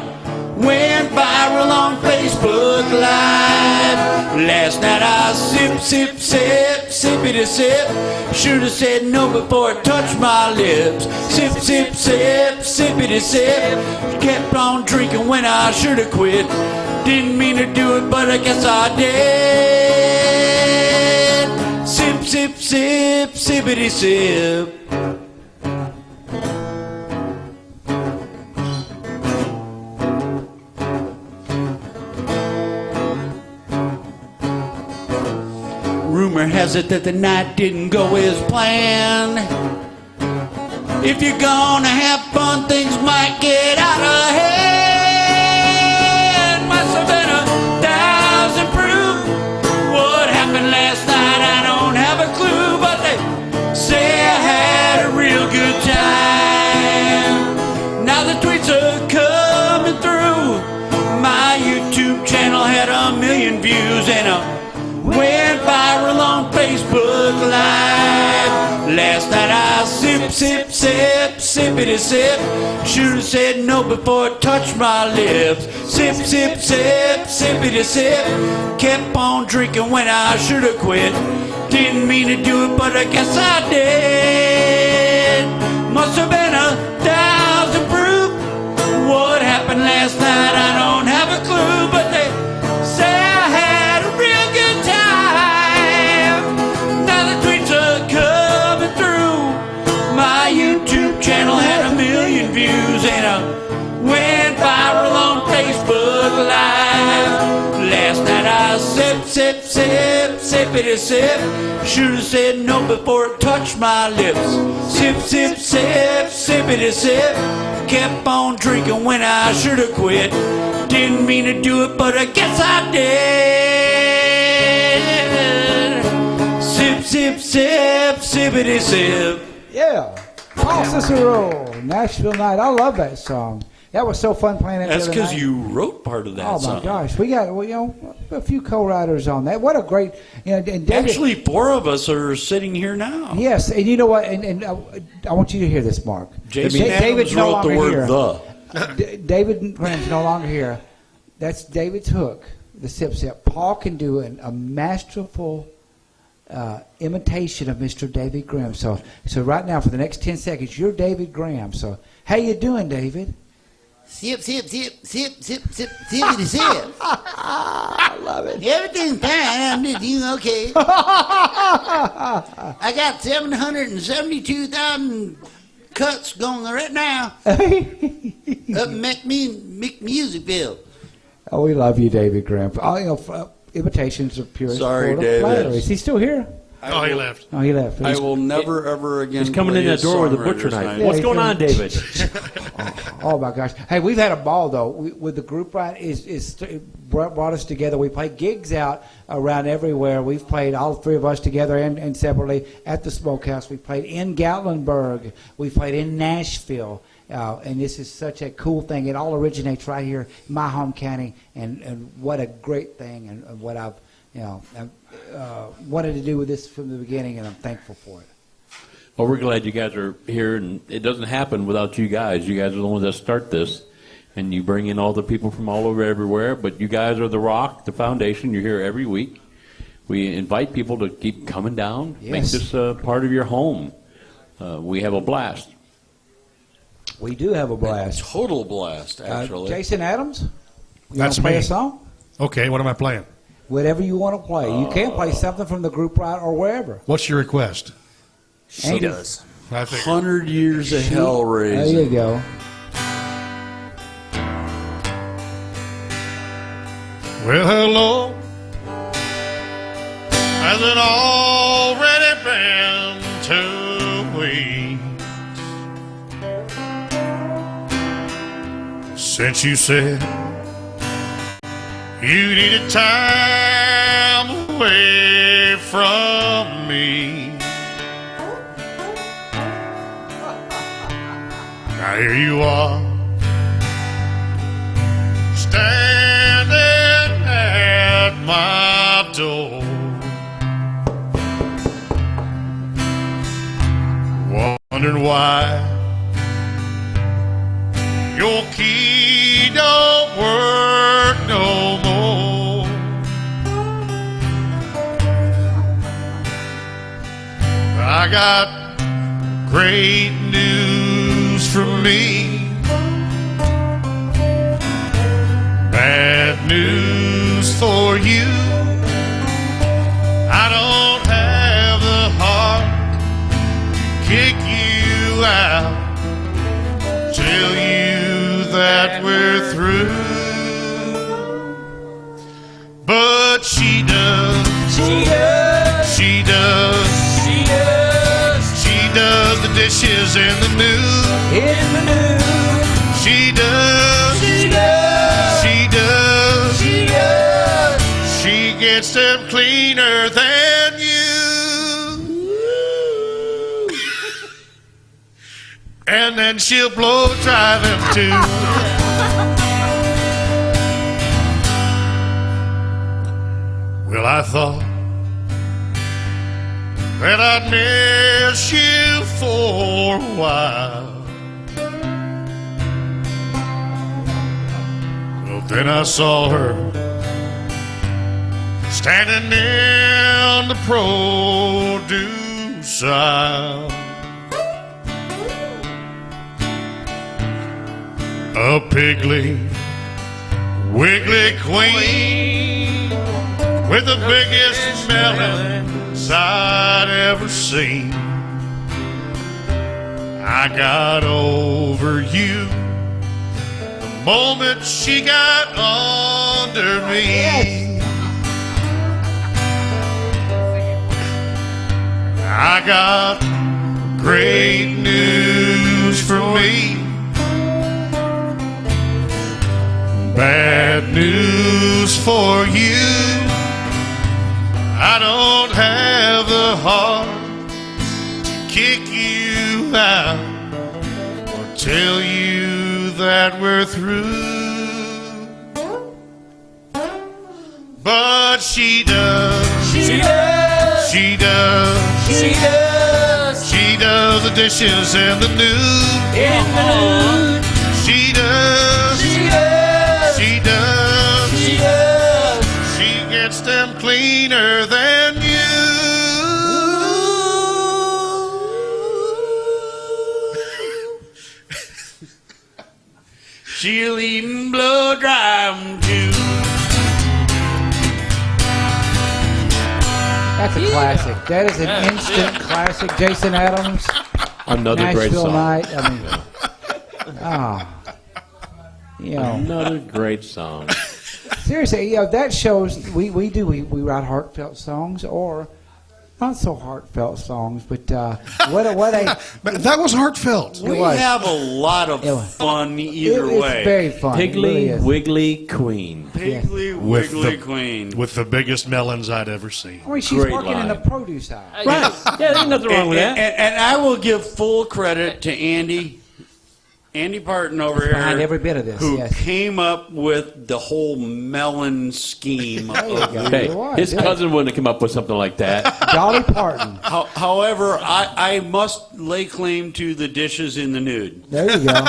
went viral on Facebook Live. Last night I sippity sip. Should have said no before it touched my lips. Sippity sip. Kept on drinking when I should have quit. Didn't mean to do it, but I guess I did. Sippity sip. Rumor has it that the night didn't go as planned. If you're gonna have fun, things might get out of hand. Must have been 1,000 proof. What happened last night, I don't have a clue. But they say I had a real good time. Now the tweets are coming through. My YouTube channel had 1 million views, and went viral on Facebook Live. sip, sip, sippity sip. Should have said no before it touched my lips. Sip, sip, sip, sippity sip. Kept on drinking when I should have quit. Didn't mean to do it, but I guess I did. Must have been 1,000 proof. What happened last night, I don't have a clue, but they say I had a real good time. Now the tweets are coming through. My YouTube channel had 1 million views, and I went viral on Facebook Live. Last night I sip, sip, sip, sippity sip. Should have said no before it touched my lips. Sip, sip, sip, sippity sip. Kept on drinking when I should have quit. Didn't mean to do it, but I guess I did. Sip, sip, sip, sippity sip. Yeah. Paul Cicero, Nashville Night. I love that song. That was so fun playing it. That's because you wrote part of that song. Oh my gosh, we got a few co-writers on that. What a great, and David, actually 4 of us are sitting here now. Yes, and you know what? And I want you to hear this, Mark. Jason Adams wrote the word "the." David Graham's no longer here. That's David's hook, the sip sip. Paul can do a masterful imitation of Mr. David Graham. So right now for the next 10 seconds, you're David Graham. So how you doing, David? Sip, sip, sip, sip, sip, sip, sippity sip. I love it. Everything's fine. I'm just doing okay. I got 772,000 cuts going right now. Up in McMusicville. Oh, we love you, David Graham. Imitations of pure. Sorry, David. Flattery. Is he still here? Oh, he left. Oh, he left. I will never, ever again. He's coming in that door with a butcher knife. What's going on, David? Oh my gosh! Hey, we've had a ball though. With the group right is brought us together. We play gigs out around everywhere. We've played all 3 of us together and separately at the Smokehouse. We played in Gatlinburg. We played in Nashville. And this is such a cool thing. It all originates right here in my home county, and what a great thing, and what I've wanted to do with this from the beginning, and I'm thankful for it. Well, we're glad you guys are here, and it doesn't happen without you guys. You guys are the ones that start this, and you bring in all the people from all over everywhere, but you guys are the rock, the foundation. You're here every week. We invite people to keep coming down. Yes. Make this part of your home. We have a blast. We do have a blast. Total blast, actually. Jason Adams, you That's wanna play me. a song? Okay, what am I playing? Whatever you want to play. You can play something from the group right or wherever. What's your request? She does. I think 100 years of hell There raising. you go. Well, hello. Has it already been 2 weeks since you said you needed time away from me? Now here you are, standing at my door, wondering why your key don't work no more. I got great news for me, bad news for you. I don't have the heart to kick you out, tell you that we're through. But she does. She does. She does. She does. She does the dishes in the news. In the news. She does. She does. She does. She does. She gets them cleaner than you. And then she'll blow dry them too. Well, I thought that I'd miss you for a while. Well, then I saw her standing in the produce aisle. A piggly, wiggly queen with the biggest melons I'd ever seen. I got over you the moment she got under me. I got great news for me, bad news for you. I don't have the heart to kick you out or tell you that we're through, but she does. She does. She does. She does. She does the dishes and the nude. She does. She does. She does. She does. She gets them cleaner than you. She'll even blow dry 'em too. That's a classic. That is an instant classic. Jason Adams. Another Nashville great song. Night. I mean, you know, Another great song. seriously, that shows we write heartfelt songs or not so heartfelt songs, but what a that was heartfelt. We have a lot of fun either way. It's very fun. It really Piggly is. Wiggly Queen. Piggly Wiggly Queen. With the biggest melons I'd ever seen. I mean, she's Great working in the line. produce aisle. Right. Yeah, there's nothing wrong with that. And I will give full credit to Andy Parton over here, Behind every bit of this, who yes. came up with the whole melon scheme. Hey, his cousin wouldn't have come up with something like that. Dolly Parton. However, I must lay claim to the dishes in the nude. There you go.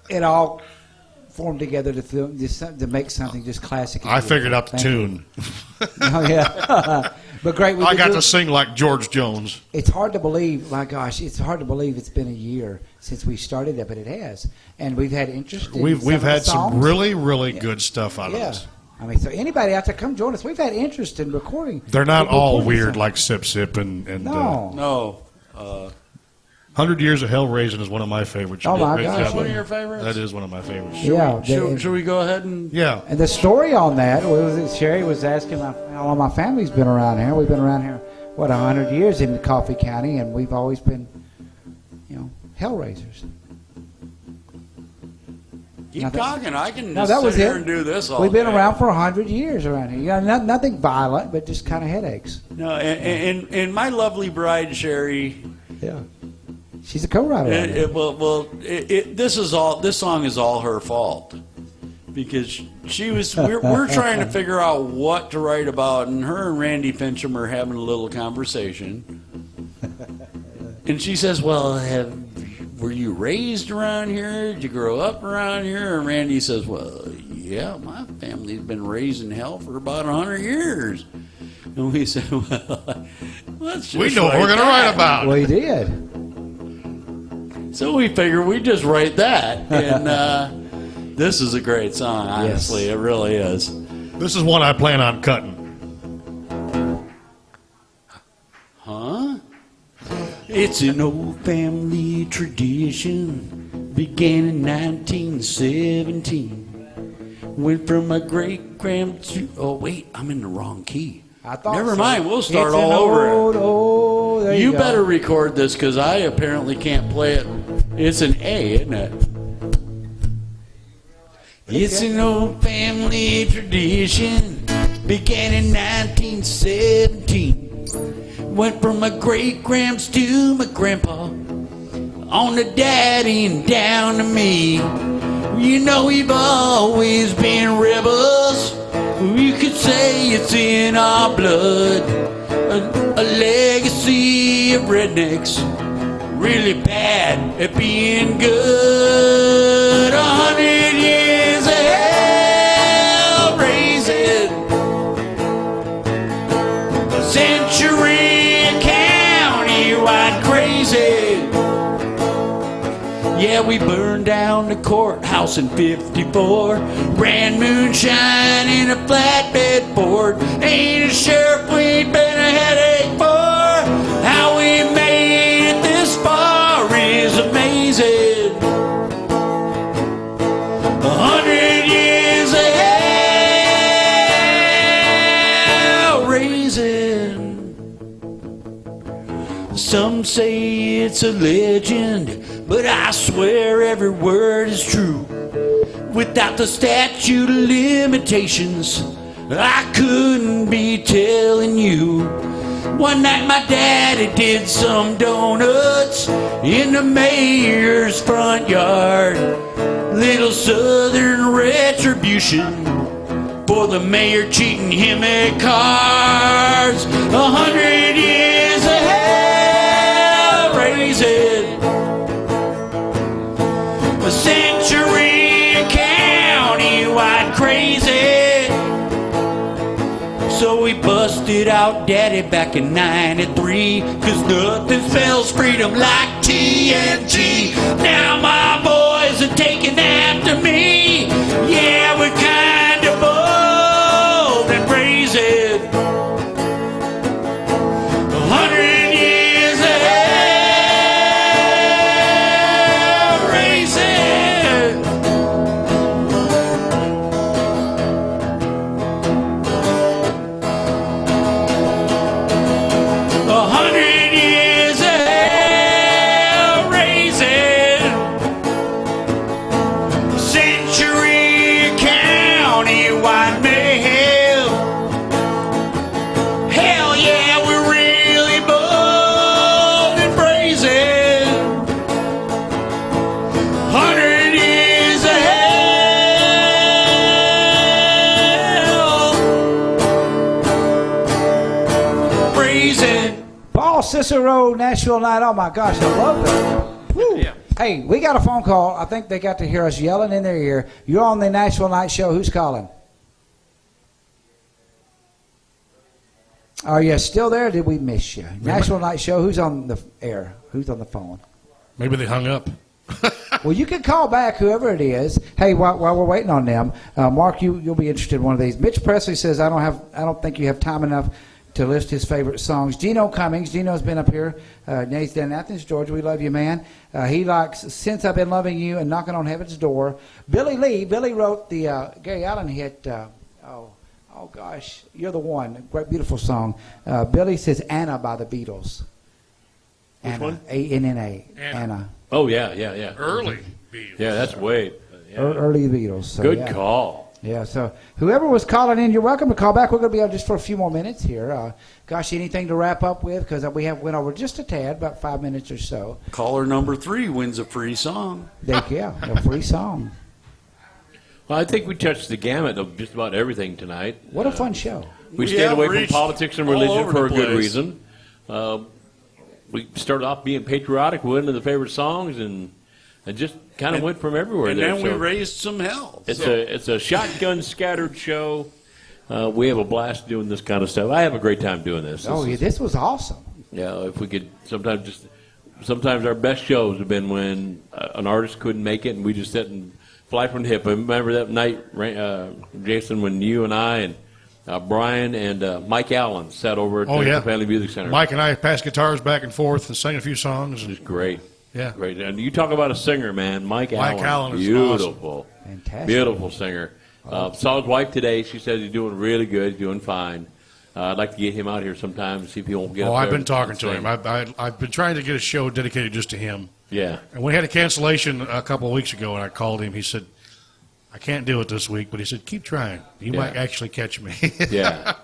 It all formed together to make something just classic. I figured out the Thank you. tune. Oh yeah, but great. I got to sing like George Jones. It's hard to believe. My gosh, it's hard to believe it's been a year since we started that, but it has, and we've had interest. In We've had some songs. really good stuff out of Yeah. this. I mean, so anybody out there, come join us. We've had interest in recording. They're not all recording weird songs. like Sip Sip and No. 100 Years of Hell Raising is one of my favorites. Oh, my Great gosh. job. That's one of your favorites? That is one of my favorites. Yeah. Should we go ahead and... Yeah. And the story on that was Sherry was asking how long my family's been around here. We've been around here, 100 years in Coffee County, and we've always been, hellraisers. Keep talking. I can No, just that was sit here it. and do this all We've been day. around for 100 years around here. Nothing violent, but just kind of headaches. No, and my lovely bride, Sherry... Yeah. She's a co-writer. on it. This song is all her fault because we're trying to figure out what to write about, and her and Randy Fincham are having a little conversation, and she says, "Well, were you raised around here? Did you grow up around here?" And Randy says, "Well, yeah, my family's been raised in hell for about 100 years." And we said, "Well, let's just We know what we're going to write about. Well, he did. So we figured we'd just write that, and this is a great song, honestly. Yes. It really is. This is one I plan on cutting. Huh? It's an old family tradition, began in 1917. Went from a great-grand to... Oh, wait, I'm in the wrong key. I thought Never so. mind, we'll start It's all an over. old, there You go. better record this because I apparently can't play it. It's an A, isn't it? It's an old family tradition, began in 1917. Went from my great-gramps to my grandpa, on to daddy and down to me. You know we've always been rebels. You could say it's in our blood. A legacy of rednecks really bad at being good. 100 years of hell raising a century county-wide crazy. Yeah, we burned down the courthouse in 54. Ran moonshine in a flatbed Ford. Ain't a sheriff we'd been a headache for. How we made it this far is amazing. 100 years of hell raising. Some say it's a legend, but I swear every word is true. Without the statute of limitations, I couldn't be telling you. One night my daddy did some donuts in the mayor's front yard. Little southern retribution for the mayor cheating him at cards. 100 years of hell raising a century county-wide crazy. So we busted out daddy back in 93, 'cause nothing spells freedom like TNT. Now my boys are taking after me. Yeah, we're kind of bold and brazen. 100 years of hell raising. Cicero, Nashville night. Oh my gosh, I love that. Woo. Yeah. Hey, we got a phone call. I think they got to hear us yelling in their ear. You're on the Nashville Night Show. Who's calling? Are you still there? Or did we miss you? Nashville Night Show. Who's on the air? Who's on the phone? Maybe they hung up. Well, you can call back, whoever it is. Hey, while we're waiting on them, Mark, you'll be interested in one of these. Mitch Presley says, I don't think you have time enough to list his favorite songs. Gino Cummings. Gino's been up here. He's down in Athens, Georgia. We love you, man. He likes Since I've Been Loving You and Knocking on Heaven's Door. Billy Lee. Billy wrote the Gary Allen hit, oh gosh, You're the One. Great, beautiful song. Billy says Anna by the Beatles. Which Anna. one? A-N-N-A. Anna. Oh, yeah. Early Beatles. Yeah, that's way. Yeah. Early Beatles. So, Good yeah. call. Yeah, so whoever was calling in, you're welcome to call back. We're going to be on just for a few more minutes here. Gosh, anything to wrap up with? Because we have went over just a tad, about 5 minutes or so. Caller number 3 wins a free song. Yeah, a free song. Well, I think we touched the gamut of just about everything tonight. What a fun show. We stayed away from politics and religion for a good place. reason. We started off being patriotic, went into the favorite songs, and just kind of went from everywhere. And there. then we raised some hell. It's a shotgun scattered show. We have a blast doing this kind of stuff. I have a great time doing this. This was awesome. Yeah, if we could sometimes our best shows have been when an artist couldn't make it and we just sit and fly from the hip. I remember that night, Jason, when you and I and Brian and Mike Allen sat over at the Family Music Center. Mike and I passed guitars back and forth and sang a few songs. It was great. Yeah. Great. And you talk about a singer, man. Mike Allen is beautiful. Awesome. Fantastic. Beautiful singer. Saw his wife today. She says he's doing really good. He's doing fine. I'd like to get him out here sometime and see if he won't get up there. I've been talking to him. I've been trying to get a show dedicated just to him. Yeah. And we had a cancellation a couple of weeks ago, and I called him. He said, I can't do it this week, but he said, keep trying. You might actually catch me. Yeah.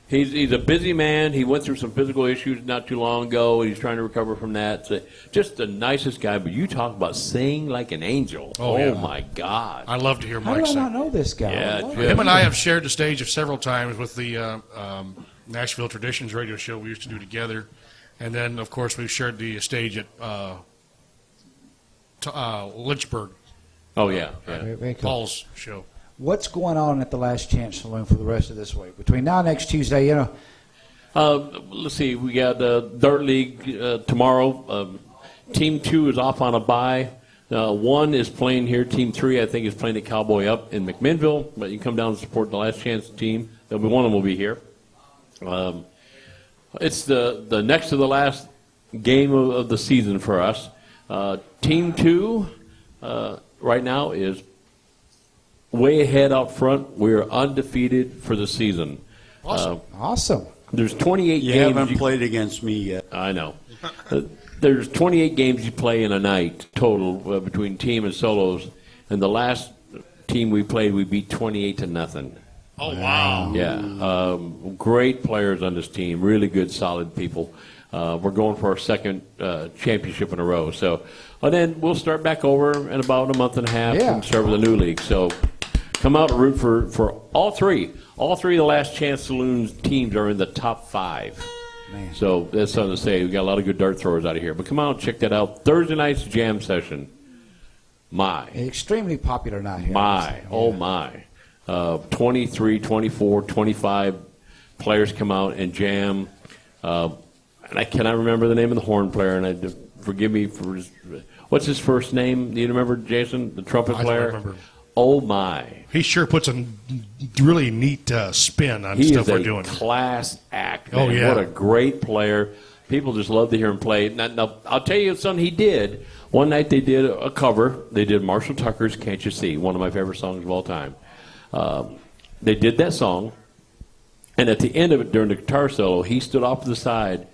He's a busy man. He went through some physical issues not too long ago. He's trying to recover from that. So just the nicest guy. But you talk about sing like an angel. Oh my God. I love to hear Mike How do I sing. not know this guy? Yeah, Him and I have shared the stage several times with the Nashville Traditions radio show we used to do together. And then, of course, we shared the stage at Lynchburg. Oh, yeah. Very cool. Paul's show. What's going on at the Last Chance Saloon for the rest of this week? Between now and next Tuesday, you know. Let's see. We got Dirt League tomorrow. Team 2 is off on a bye. 1 is playing here. Team 3, I think, is playing at Cowboy Up in McMinnville. But you can come down and support the Last Chance team. There'll be one of them will be here. It's the next to the last game of the season for us. Team 2 right now is way ahead out front. We're undefeated for the season. Awesome. There's 28 You games. haven't played against me yet. I know. There's 28 games you play in a night total between team and solos. And the last team we played, we beat 28-0. Oh, wow. Yeah. Great players on this team. Really good, solid people. We're going for our second championship in a row. So, and then we'll start back over in about a month and a half and start with a new league. So come out and root for all three. All three of the Last Chance Saloons teams are in the top 5. Man. So that's something to say. We got a lot of good dart throwers out of here. But come out and check that out. Thursday night's jam session. Extremely popular night here. My. 23, 24, 25 players come out and jam. And I cannot remember the name of the horn player, and forgive me for what's his first name? Do you remember, Jason, the trumpet player? I don't remember. Oh, my. He sure puts a really neat spin on stuff we're doing. He is a class act, man. Oh, yeah. What a great player. People just love to hear him play. Now, I'll tell you something he did. One night they did a cover. They did Marshall Tucker's Can't You See, one of my favorite songs of all time. They did that song, and at the end of it, during the guitar solo, he stood off to the side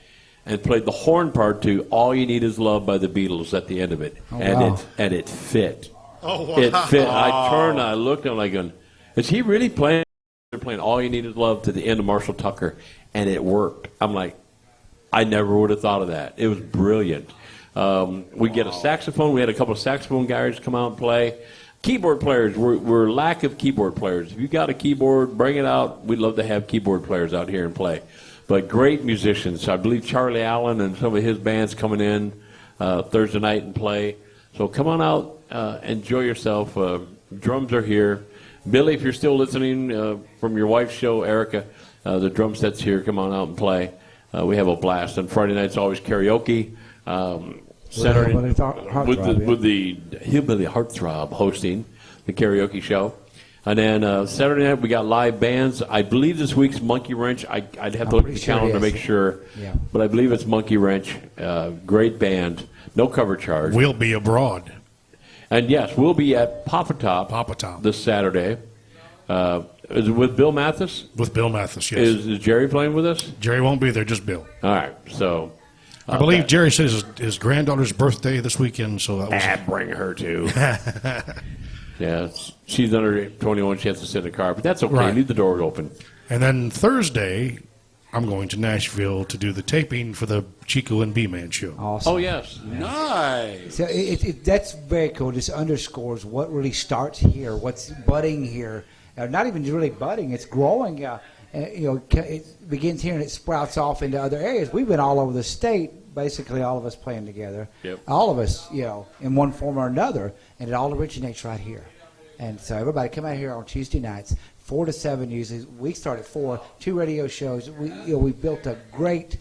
and played the horn part to All You Need Is Love by the Beatles at the end of it. Oh, and wow. it fit. Oh, wow. It fit. I turned and I looked at him like, going, is he really playing? They're playing All You Need Is Love to the end of Marshall Tucker, and it worked. I'm like, I never would have thought of that. It was brilliant. We get a saxophone. We had a couple of saxophone guys come out and play. Keyboard players, we're lack of keyboard players. If you got a keyboard, bring it out. We'd love to have keyboard players out here and play. But great musicians. I believe Charlie Allen and some of his bands coming in Thursday night and play. So come on out, enjoy yourself. Drums are here. Billy, if you're still listening from your wife's show, Erica, the drum set's here. Come on out and play. We have a blast. And Friday night's always karaoke. Saturday with the Hillbilly Heartthrob hosting the karaoke show. And then Saturday night we got live bands. I believe this week's Monkey Wrench. I'd have to look at the calendar to make sure. Yeah. But I believe it's Monkey Wrench. Great band. No cover charge. We'll be abroad. And yes, we'll be at Papa Top this Saturday. Is it with Bill Mathis? With Bill Mathis, yes. Is Jerry playing with us? Jerry won't be there, just Bill. All right, so... I believe Jerry said his granddaughter's birthday this weekend, so that was... bring her too. Yeah, she's under 21. She has to sit in the car, but that's okay. Right. Leave the door open. And then Thursday, I'm going to Nashville to do the taping for the Chico and B-Man show. Awesome. Oh, yes. Nice. So that's very cool. This underscores what really starts here, what's budding here. Not even really budding, it's growing. It begins here and it sprouts off into other areas. We've been all over the state, basically all of us playing together. Yep. All of us, in one form or another, and it all originates right here. And so everybody come out here on Tuesday nights, 4 to 7 usually. We start at 4, 2 radio shows. We built a great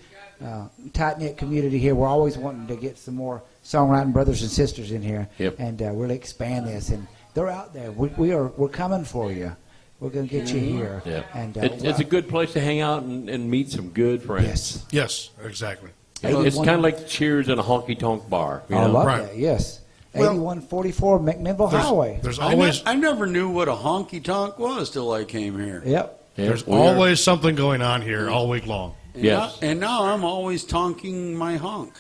tight-knit community here. We're always wanting to get some more songwriting brothers and sisters in here and really expand this. And they're out there. We're coming for you. We're going to get you here. Yeah. And it's a good place to hang out and meet some good friends. Yes, exactly. It's kind of like Cheers in a honky-tonk bar. I love that, yes. 8144 McMinnville Highway. There's always... I never knew what a honky-tonk was till I came here. Yep. There's always something going on here all week long. Yes. And now I'm always tonking my honk.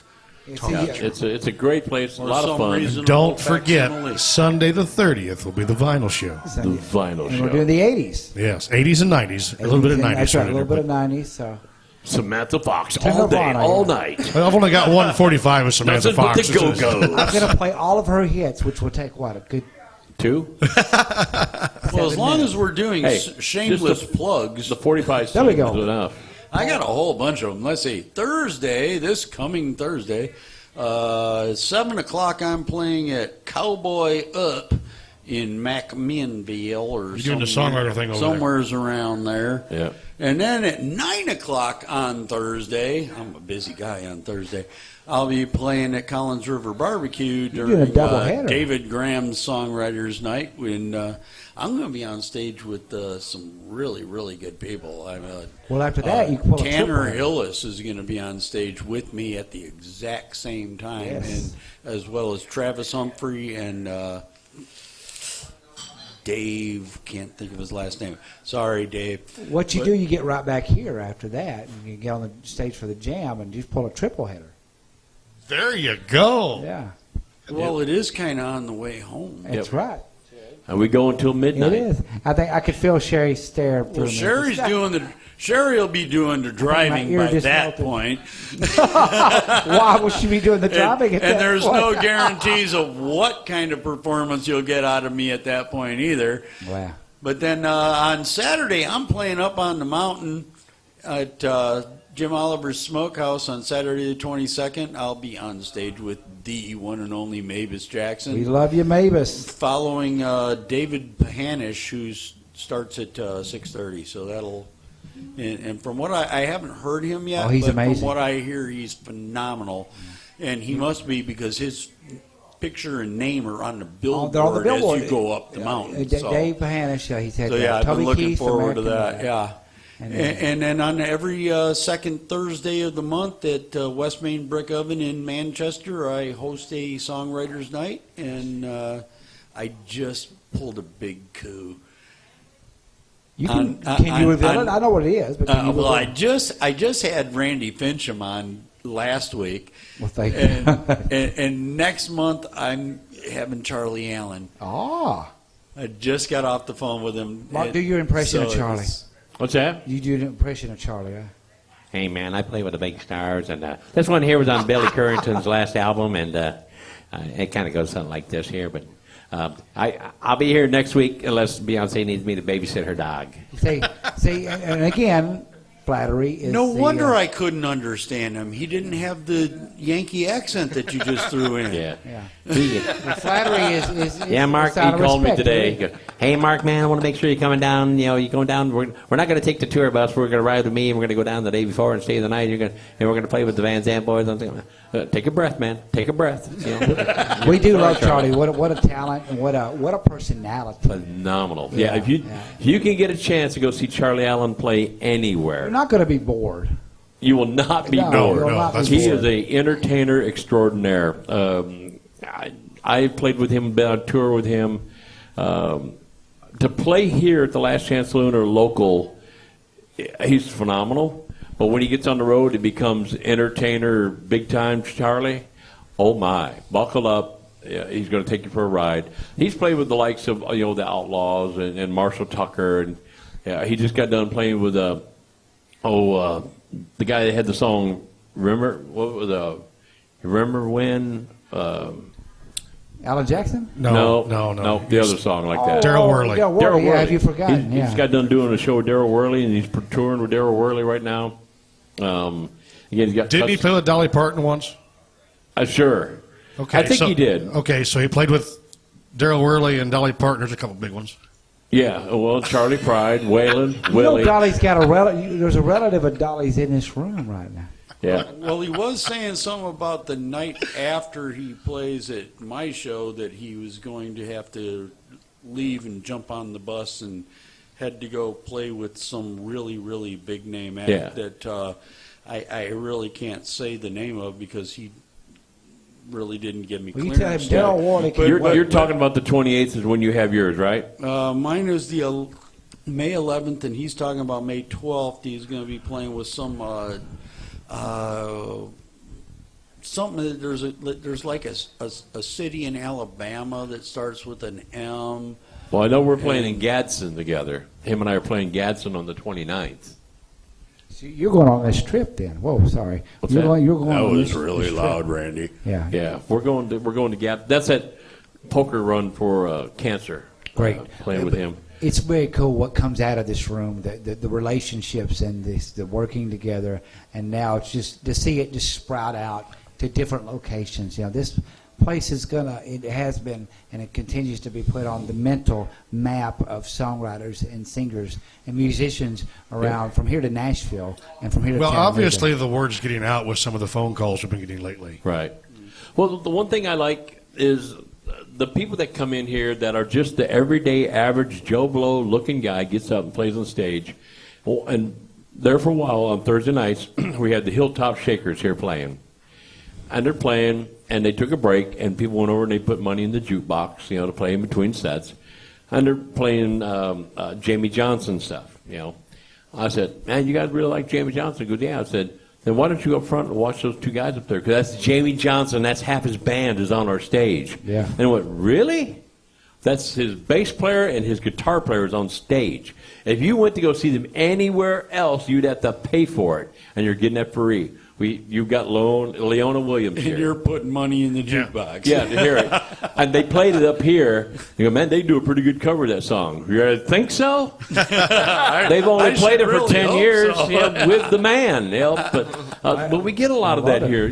It's a great place, a lot of fun. And don't forget, Sunday the 30th will be the vinyl show. The vinyl And show. we're doing the 80s. Yes, 80s and 90s. A little bit of 90s. That's right, a little bit of 90s. So. Samantha Fox Turn all day, Nirvana, all night. I've only got 145 with Samantha Fox. Nothing but the Go-Go's. I'm going to play all of her hits, which will take, a good... 2? Well, as long as we're doing shameless plugs. The 45 There we seconds go. is enough. I got a whole bunch of them. Let's see. Thursday, this coming Thursday, 7 o'clock, I'm playing at Cowboy Up in McMinnville or You're doing the songwriter thing over somewhere's around there. Yeah. And then at 9 o'clock on Thursday, I'm a busy guy on Thursday, I'll be playing at Collins River Barbecue doing a during doubleheader. David Graham's Songwriters Night. When I'm going to be on stage with some really, really good people. Well, after that, you can pull a Tanner triple. Hillis is going to be on stage with me at the exact same time, Yes. and as well as Travis Humphrey and Dave. Can't think of his last name. Sorry, Dave. What you But- do, you get right back here after that, and you get on the stage for the jam, and you just pull a triple header. There you go. Yeah, Well, it is kind of on the way home. that's right. And we go until midnight. It is. I think I could feel Sherry stare through Well, me. Sherry will be doing the driving ear by just that melted. point. Why would she be doing the driving at And that there's point? no guarantees of what kind of performance you'll get out of me at that point either. Wow. But then on Saturday, I'm playing up on the mountain at Jim Oliver's Smokehouse on Saturday the 22nd. I'll be on stage with the one and only Mavis Jackson. We love you, Mavis. Following David Pahanish, who starts at 6:30. So that'll... And from what I haven't heard him yet, Oh, he's but amazing. from what I hear, he's phenomenal. And he must be, because his picture and name are on the billboard, They're on the billboard. as you go up the mountain. So, Dave Pahanish, he's had so yeah, I've Toby been looking Keith, forward to American, that. Yeah. And then on every second Thursday of the month at West Main Brick Oven in Manchester, I host a songwriters night, and I just pulled a big coup. You can you reveal it? I know what it is, but can you Well, reveal it? I just had Randy Fincham on last week, Well, thank you. and next month I'm having Charlie Allen. Ah. I just got off the phone with him. Mark, do your impression So of Charlie. it's- What's that? You do an impression of Charlie, huh? Hey, man, I play with the big stars, and this one here was on Billy Currington's last album, and it kind of goes something like this here, but I'll be here next week unless Beyonce needs me to babysit her dog. See, and again, flattery is No the, wonder I couldn't understand him. He didn't have the Yankee accent that you just threw in. Yeah. the flattery is Yeah, Mark, it's out he of called me respect, today. really. He goes, hey, Mark, man, I want to make sure you're coming down. You know, you're going down. We're not going to take the tour bus. We're going to ride with me, and we're going to go down the day before and stay the night. And we're going to play with the Van Zandt boys. I'm thinking, take a breath, man. Take a breath. You know? We do love Charlie. What a talent and what a personality. Phenomenal. Yeah, If you can get a chance to go see Charlie Allen play anywhere, You're not going to be bored. you will not be No, bored. you'll not be He bored. is a entertainer extraordinaire. I played with him, been on tour with him. To play here at the Last Chance Saloon or local, he's phenomenal. But when he gets on the road, it becomes entertainer, big time Charlie. Oh my, buckle up. Yeah, he's going to take you for a ride. He's played with the likes of the Outlaws and Marshall Tucker, and he just got done playing with the guy that had the song. Remember when? Alan Jackson? No, the other song like that. Daryl Worley. Daryl Worley, yeah, have you forgotten? He's got done doing a show with Daryl Worley, and he's touring with Daryl Worley right now. Again, he's got. Didn't he play with Dolly Parton once? Sure. Okay, I think so- he did. Okay, so he played with Daryl Worley and Dolly Parton. There's a couple big ones. Yeah, well, Charlie Pride, Waylon, You Willie. know Dolly's got a relative. There's a relative of Dolly's in this room right now. Yeah. Well, he was saying something about the night after he plays at my show that he was going to have to leave and jump on the bus and had to go play with some really, really big name act Yeah. that I really can't say the name of because he really didn't give me Well, you clearance. tell him Daryl Worley can- You're talking about the 28th is when you have yours, right? Mine is the May 11th, and he's talking about May 12th. He's going to be playing with some something. There's like a city in Alabama that starts with an M. Well, I know we're playing in Gadsden together. Him and I are playing Gadsden on the 29th. So you're going on this trip then? Whoa, sorry. What's you're that? Going, you're going That on was this, really this loud, trip. Randy. Yeah. Yeah, we're going to Gadsden. That's that poker run for cancer. Great. Playing with him. It's very cool what comes out of this room, the relationships and the working together, and now it's just to see it just sprout out to different locations. This place it has been, and it continues to be put on the mental map of songwriters and singers and musicians around from here to Nashville and from here to Well, Chattanooga. obviously the word's getting out with some of the phone calls we've been getting lately. Right. Well, the one thing I like is the people that come in here that are just the everyday average Joe Blow looking guy gets up and plays on stage. Well, and there for a while on Thursday nights, we had the Hilltop Shakers here playing. And they're playing, and they took a break, and people went over and they put money in the jukebox, to play in between sets. And they're playing Jamie Johnson stuff, I said, man, you guys really like Jamie Johnson? He goes, yeah. I said, then why don't you go up front and watch those two guys up there? Because that's Jamie Johnson. That's half his band is on our stage. Yeah. And I went, really? That's his bass player and his guitar player is on stage. If you went to go see them anywhere else, you'd have to pay for it, and you're getting that free. You've got Leona Williams here. And you're putting money in the jukebox. Yeah, to hear it. And they played it up here. You go, man, they do a pretty good cover of that song. You think so? They've only played it for 10 years with the man. But we get a lot of that here.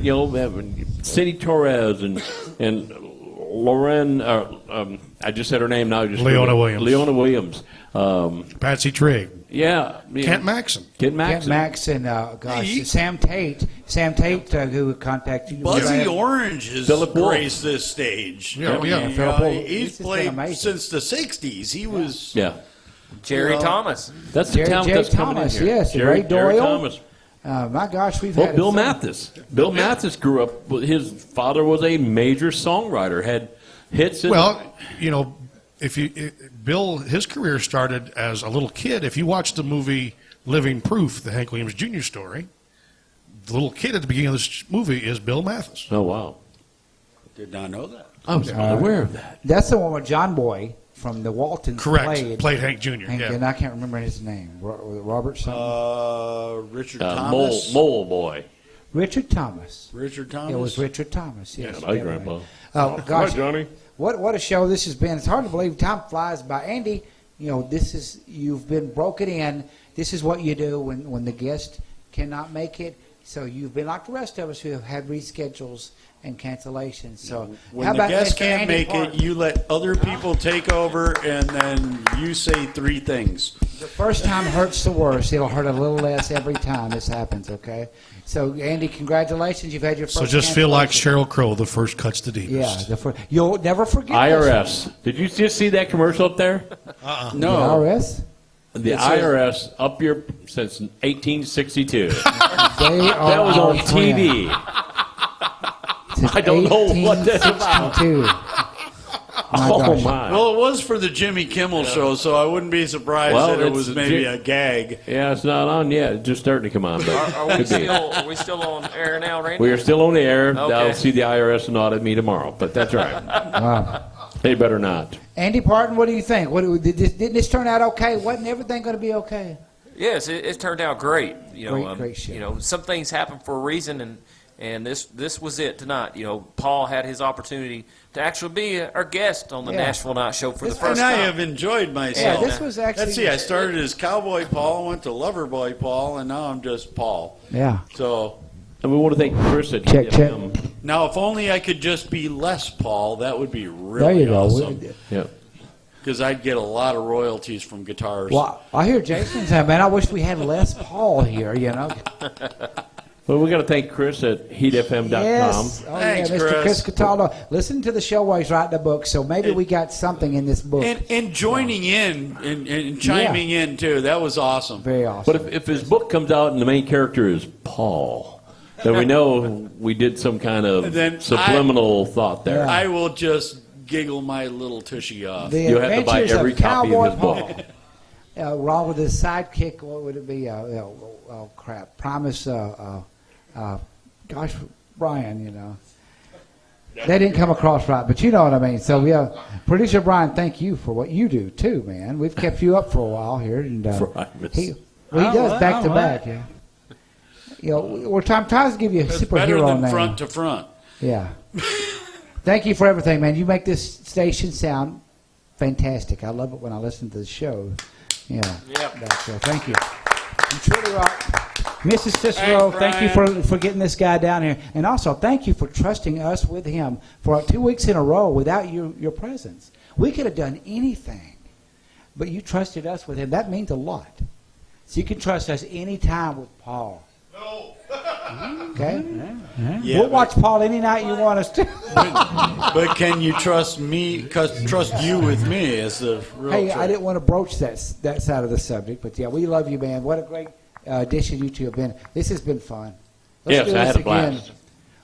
Cindy Torres and Lauren, I just said her name now. Leona Williams. Leona Williams. Patsy Trigg. Yeah. Kent Maxon. Kent Maxon, Sam Tate. Sam Tate, who contacted you. Buzzy Orange has graced this stage. He's played since the 60s. He was... Yeah. Jerry Thomas. That's the talent that's coming in here. Yes, Jerry Doyle. Thomas. My gosh, we've had... Bill Mathis. Bill Mathis grew up... His father was a major songwriter, had hits... Bill, his career started as a little kid. If you watch the movie Living Proof, the Hank Williams Jr. story, the little kid at the beginning of this movie is Bill Mathis. Oh, wow. Did not know that. I was unaware of that. That's the one where John Boy from the Waltons played Hank Jr. And I can't remember his name. Robert something? Richard Thomas. Mole Boy. Richard Thomas. Richard Thomas? It was Richard Thomas, yes. Yeah, my grandpa. Oh, gosh. Hi, Johnny. What a show this has been. It's hard to believe time flies by. Andy, you've been broken in. This is what you do when the guest cannot make it. So you've been like the rest of us who have had reschedules and cancellations. So when the guest can't make it, you let other people take over, and then you say three things. The first time hurts the worst. It'll hurt a little less every time this happens, okay? So, Andy, congratulations. You've had your first So just feel like Sheryl Crow, the first cuts the deepest. Yeah, you'll never forget IRS. Did you just see that commercial up there? No. The IRS? The IRS up here since 1862. That was on TV. I don't know what that's about. Oh, my. Well, it was for the Jimmy Kimmel show, so I wouldn't be surprised that it was maybe a gag. Yeah, it's not on yet. It's just starting to come on. But Are we still on air now, Randy? We are still on the air. Okay. I'll see the IRS and audit me tomorrow, but that's all right. Wow. They better not. Andy Parton, what do you think? Didn't this turn out okay? Wasn't everything going to be okay? Yes, it turned out great. Great show. Some things happen for a reason, and this was it tonight. Paul had his opportunity to actually be our guest on the Nashville Night Show for the first time. And I have enjoyed myself. Yeah, this was actually... Let's see, I started as Cowboy Paul, went to Loverboy Paul, and now I'm just Paul. Yeah. So... And we want to thank Chris at Check. Now, if only I could just be less Paul, that would be really awesome. Yeah. Because I'd get a lot of royalties from guitars. Well, I hear Jason say, man, I wish we had Les Paul here, Well, we got to thank Chris at heatfm.com. Yes. Oh, Thanks, Mr. Chris Cataldo. Listen to the show while he's writing the book, so maybe we got something in this book. And joining in and chiming in, too. That was awesome. Very awesome. But if his book comes out and the main character is Paul, then we know we did some kind of subliminal thought there. I will just giggle my little tushy off. You'll have to buy every copy of his book. Wrong with his sidekick, what would it be? Oh, crap. Promise, gosh, Brian, That didn't come across right, but you know what I mean. So, producer Brian, thank you for what you do, too, man. We've kept you up for a while here. And he does back-to-back, yeah. We're trying to give you a superhero better than name. front to front. Yeah. Thank you for everything, man. You make this station sound fantastic. I love it when I listen to the show. You know. Yeah. Thank you. You truly rock. Mrs. Cicero, thank you for getting this guy down here. And also, thank you for trusting us with him for 2 weeks in a row without your presence. We could have done anything, but you trusted us with him. That means a lot. So you can trust us anytime with Paul. No. Okay? Yeah, we'll watch Paul any night you want us to. But can you trust me? Trust you with me as the real Hey, truth. I didn't want to broach that side of the subject, but yeah, we love you, man. What a great addition you two have been. This has been fun. Yes, I had a blast.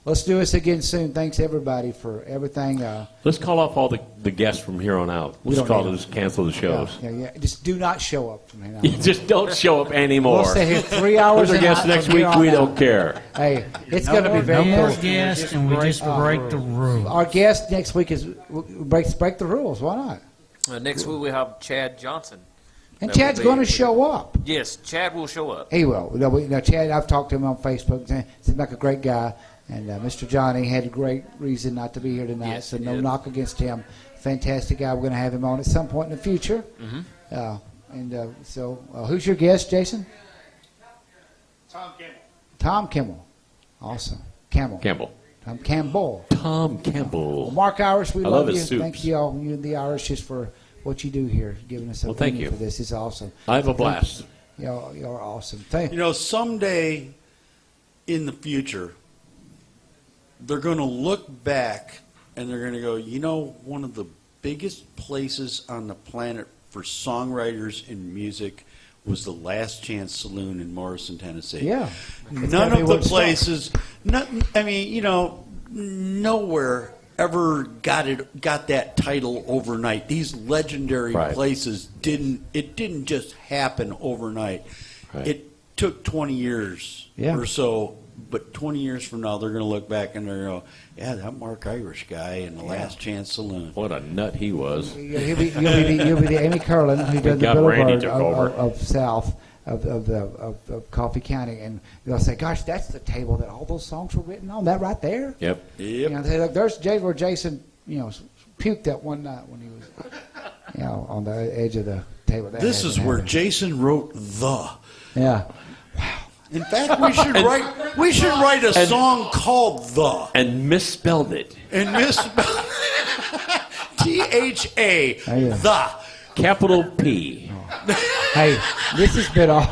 Let's do this again soon. Thanks, everybody, for everything. Let's call off all the guests from here on out. We Let's don't need just cancel the shows. Yeah. Just do not show up from here on. You just don't show up anymore. We'll stay here 3 hours. Who's our guest next week? We don't care. Hey, it's going to be very No more cool. guests, and we just break the rules. Our guest next week is break the rules. Why not? Next week we have Chad Johnson. And That will Chad's be- going to show up. Yes, Chad will show up. He will. Chad, I've talked to him on Facebook. Seems like a great guy. And Mr. Johnny had a great reason not to be here tonight, Yes, so he no did. knock against him. Fantastic guy. We're going to have him on at some point in the future. So who's your guest, Jason? Tom Kimmel. Tom Kimmel. Awesome. Campbell. Tom Campbell. Tom Campbell. Well, Mark Irish, we I love love you. his soups. Thank you all, you and the Irishes, for what you do here, giving us a Well, thank venue you. for this. It's awesome. I have a blast. You're awesome. Someday in the future, they're going to look back and they're going to go, one of the biggest places on the planet for songwriters in music was the Last Chance Saloon in Morrison, Tennessee. Yeah. None of the places, nowhere ever got that title overnight. These legendary places didn't just happen overnight. Right. It took 20 years or so, but 20 years from now they're going to look back and they're going to go, yeah, that Mark Irish guy in the Last Chance Saloon. What a nut he was. You'll be the Amy Curlin who did the God, Randy Boulevard took over. of South of Coffee County, and they'll say, "Gosh, that's the table that all those songs were written on. That right there." Yep. You know, they say, look, there's where Jason, puked that one night when he was, on the edge of the table. That This hasn't is where happened. Jason wrote the. Yeah. In fact, we should write a song called The. And misspelled it. And misspelled THA. The. Capital P. Hey, this has been all.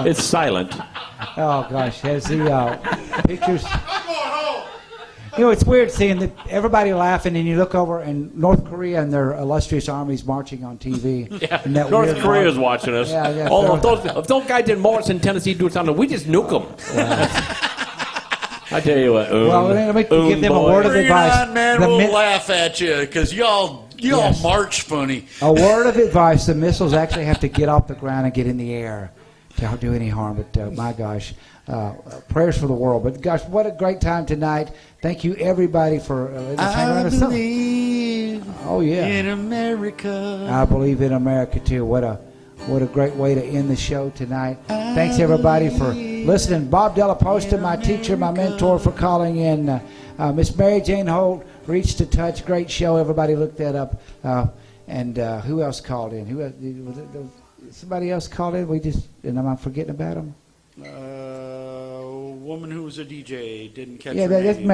It's silent. Oh gosh, has the pictures? It's weird seeing everybody laughing, and you look over and North Korea and their illustrious armies marching on TV. Yeah, And that North weird Korea's march. watching us. Yeah, If those guys in Morrison, Tennessee do something, we just nuke them. I tell you what. Well, let me give them a word of Bring it advice. on, man. The We'll mi- laugh at you because y'all Yes. march funny. A word of advice: the missiles actually have to get off the ground and get in the air to not do any harm. But my gosh, prayers for the world. But gosh, what a great time tonight! Thank you, everybody, for letting us hang around I us. believe Oh yeah, in America. I believe in America too. What a great way to end the show tonight. Thanks everybody for listening. Bob Della Posta, my teacher, my mentor, for calling in. Miss Mary Jane Holt, Reach to Touch, great show. Everybody look that up. And who else called in? Somebody else called in? Am I forgetting about them? Woman who was a DJ didn't catch Yeah, her that's name.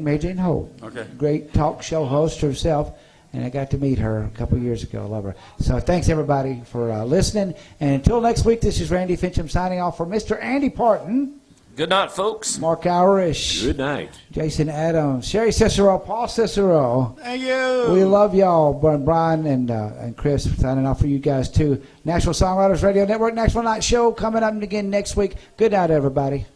Mary Jane Holt. Okay. Great talk show host herself. And I got to meet her a couple years ago. I love her. So thanks, everybody, for listening. And until next week, this is Randy Fincham signing off for Mr. Andy Parton. Good night, folks. Mark Irish. Good night. Jason Adams. Sherry Cicero. Paul Cicero. Thank you. We love y'all. Brian and Chris signing off for you guys, too. Nashville Songwriters Radio Network, Nashville Night Show coming up again next week. Good night, everybody.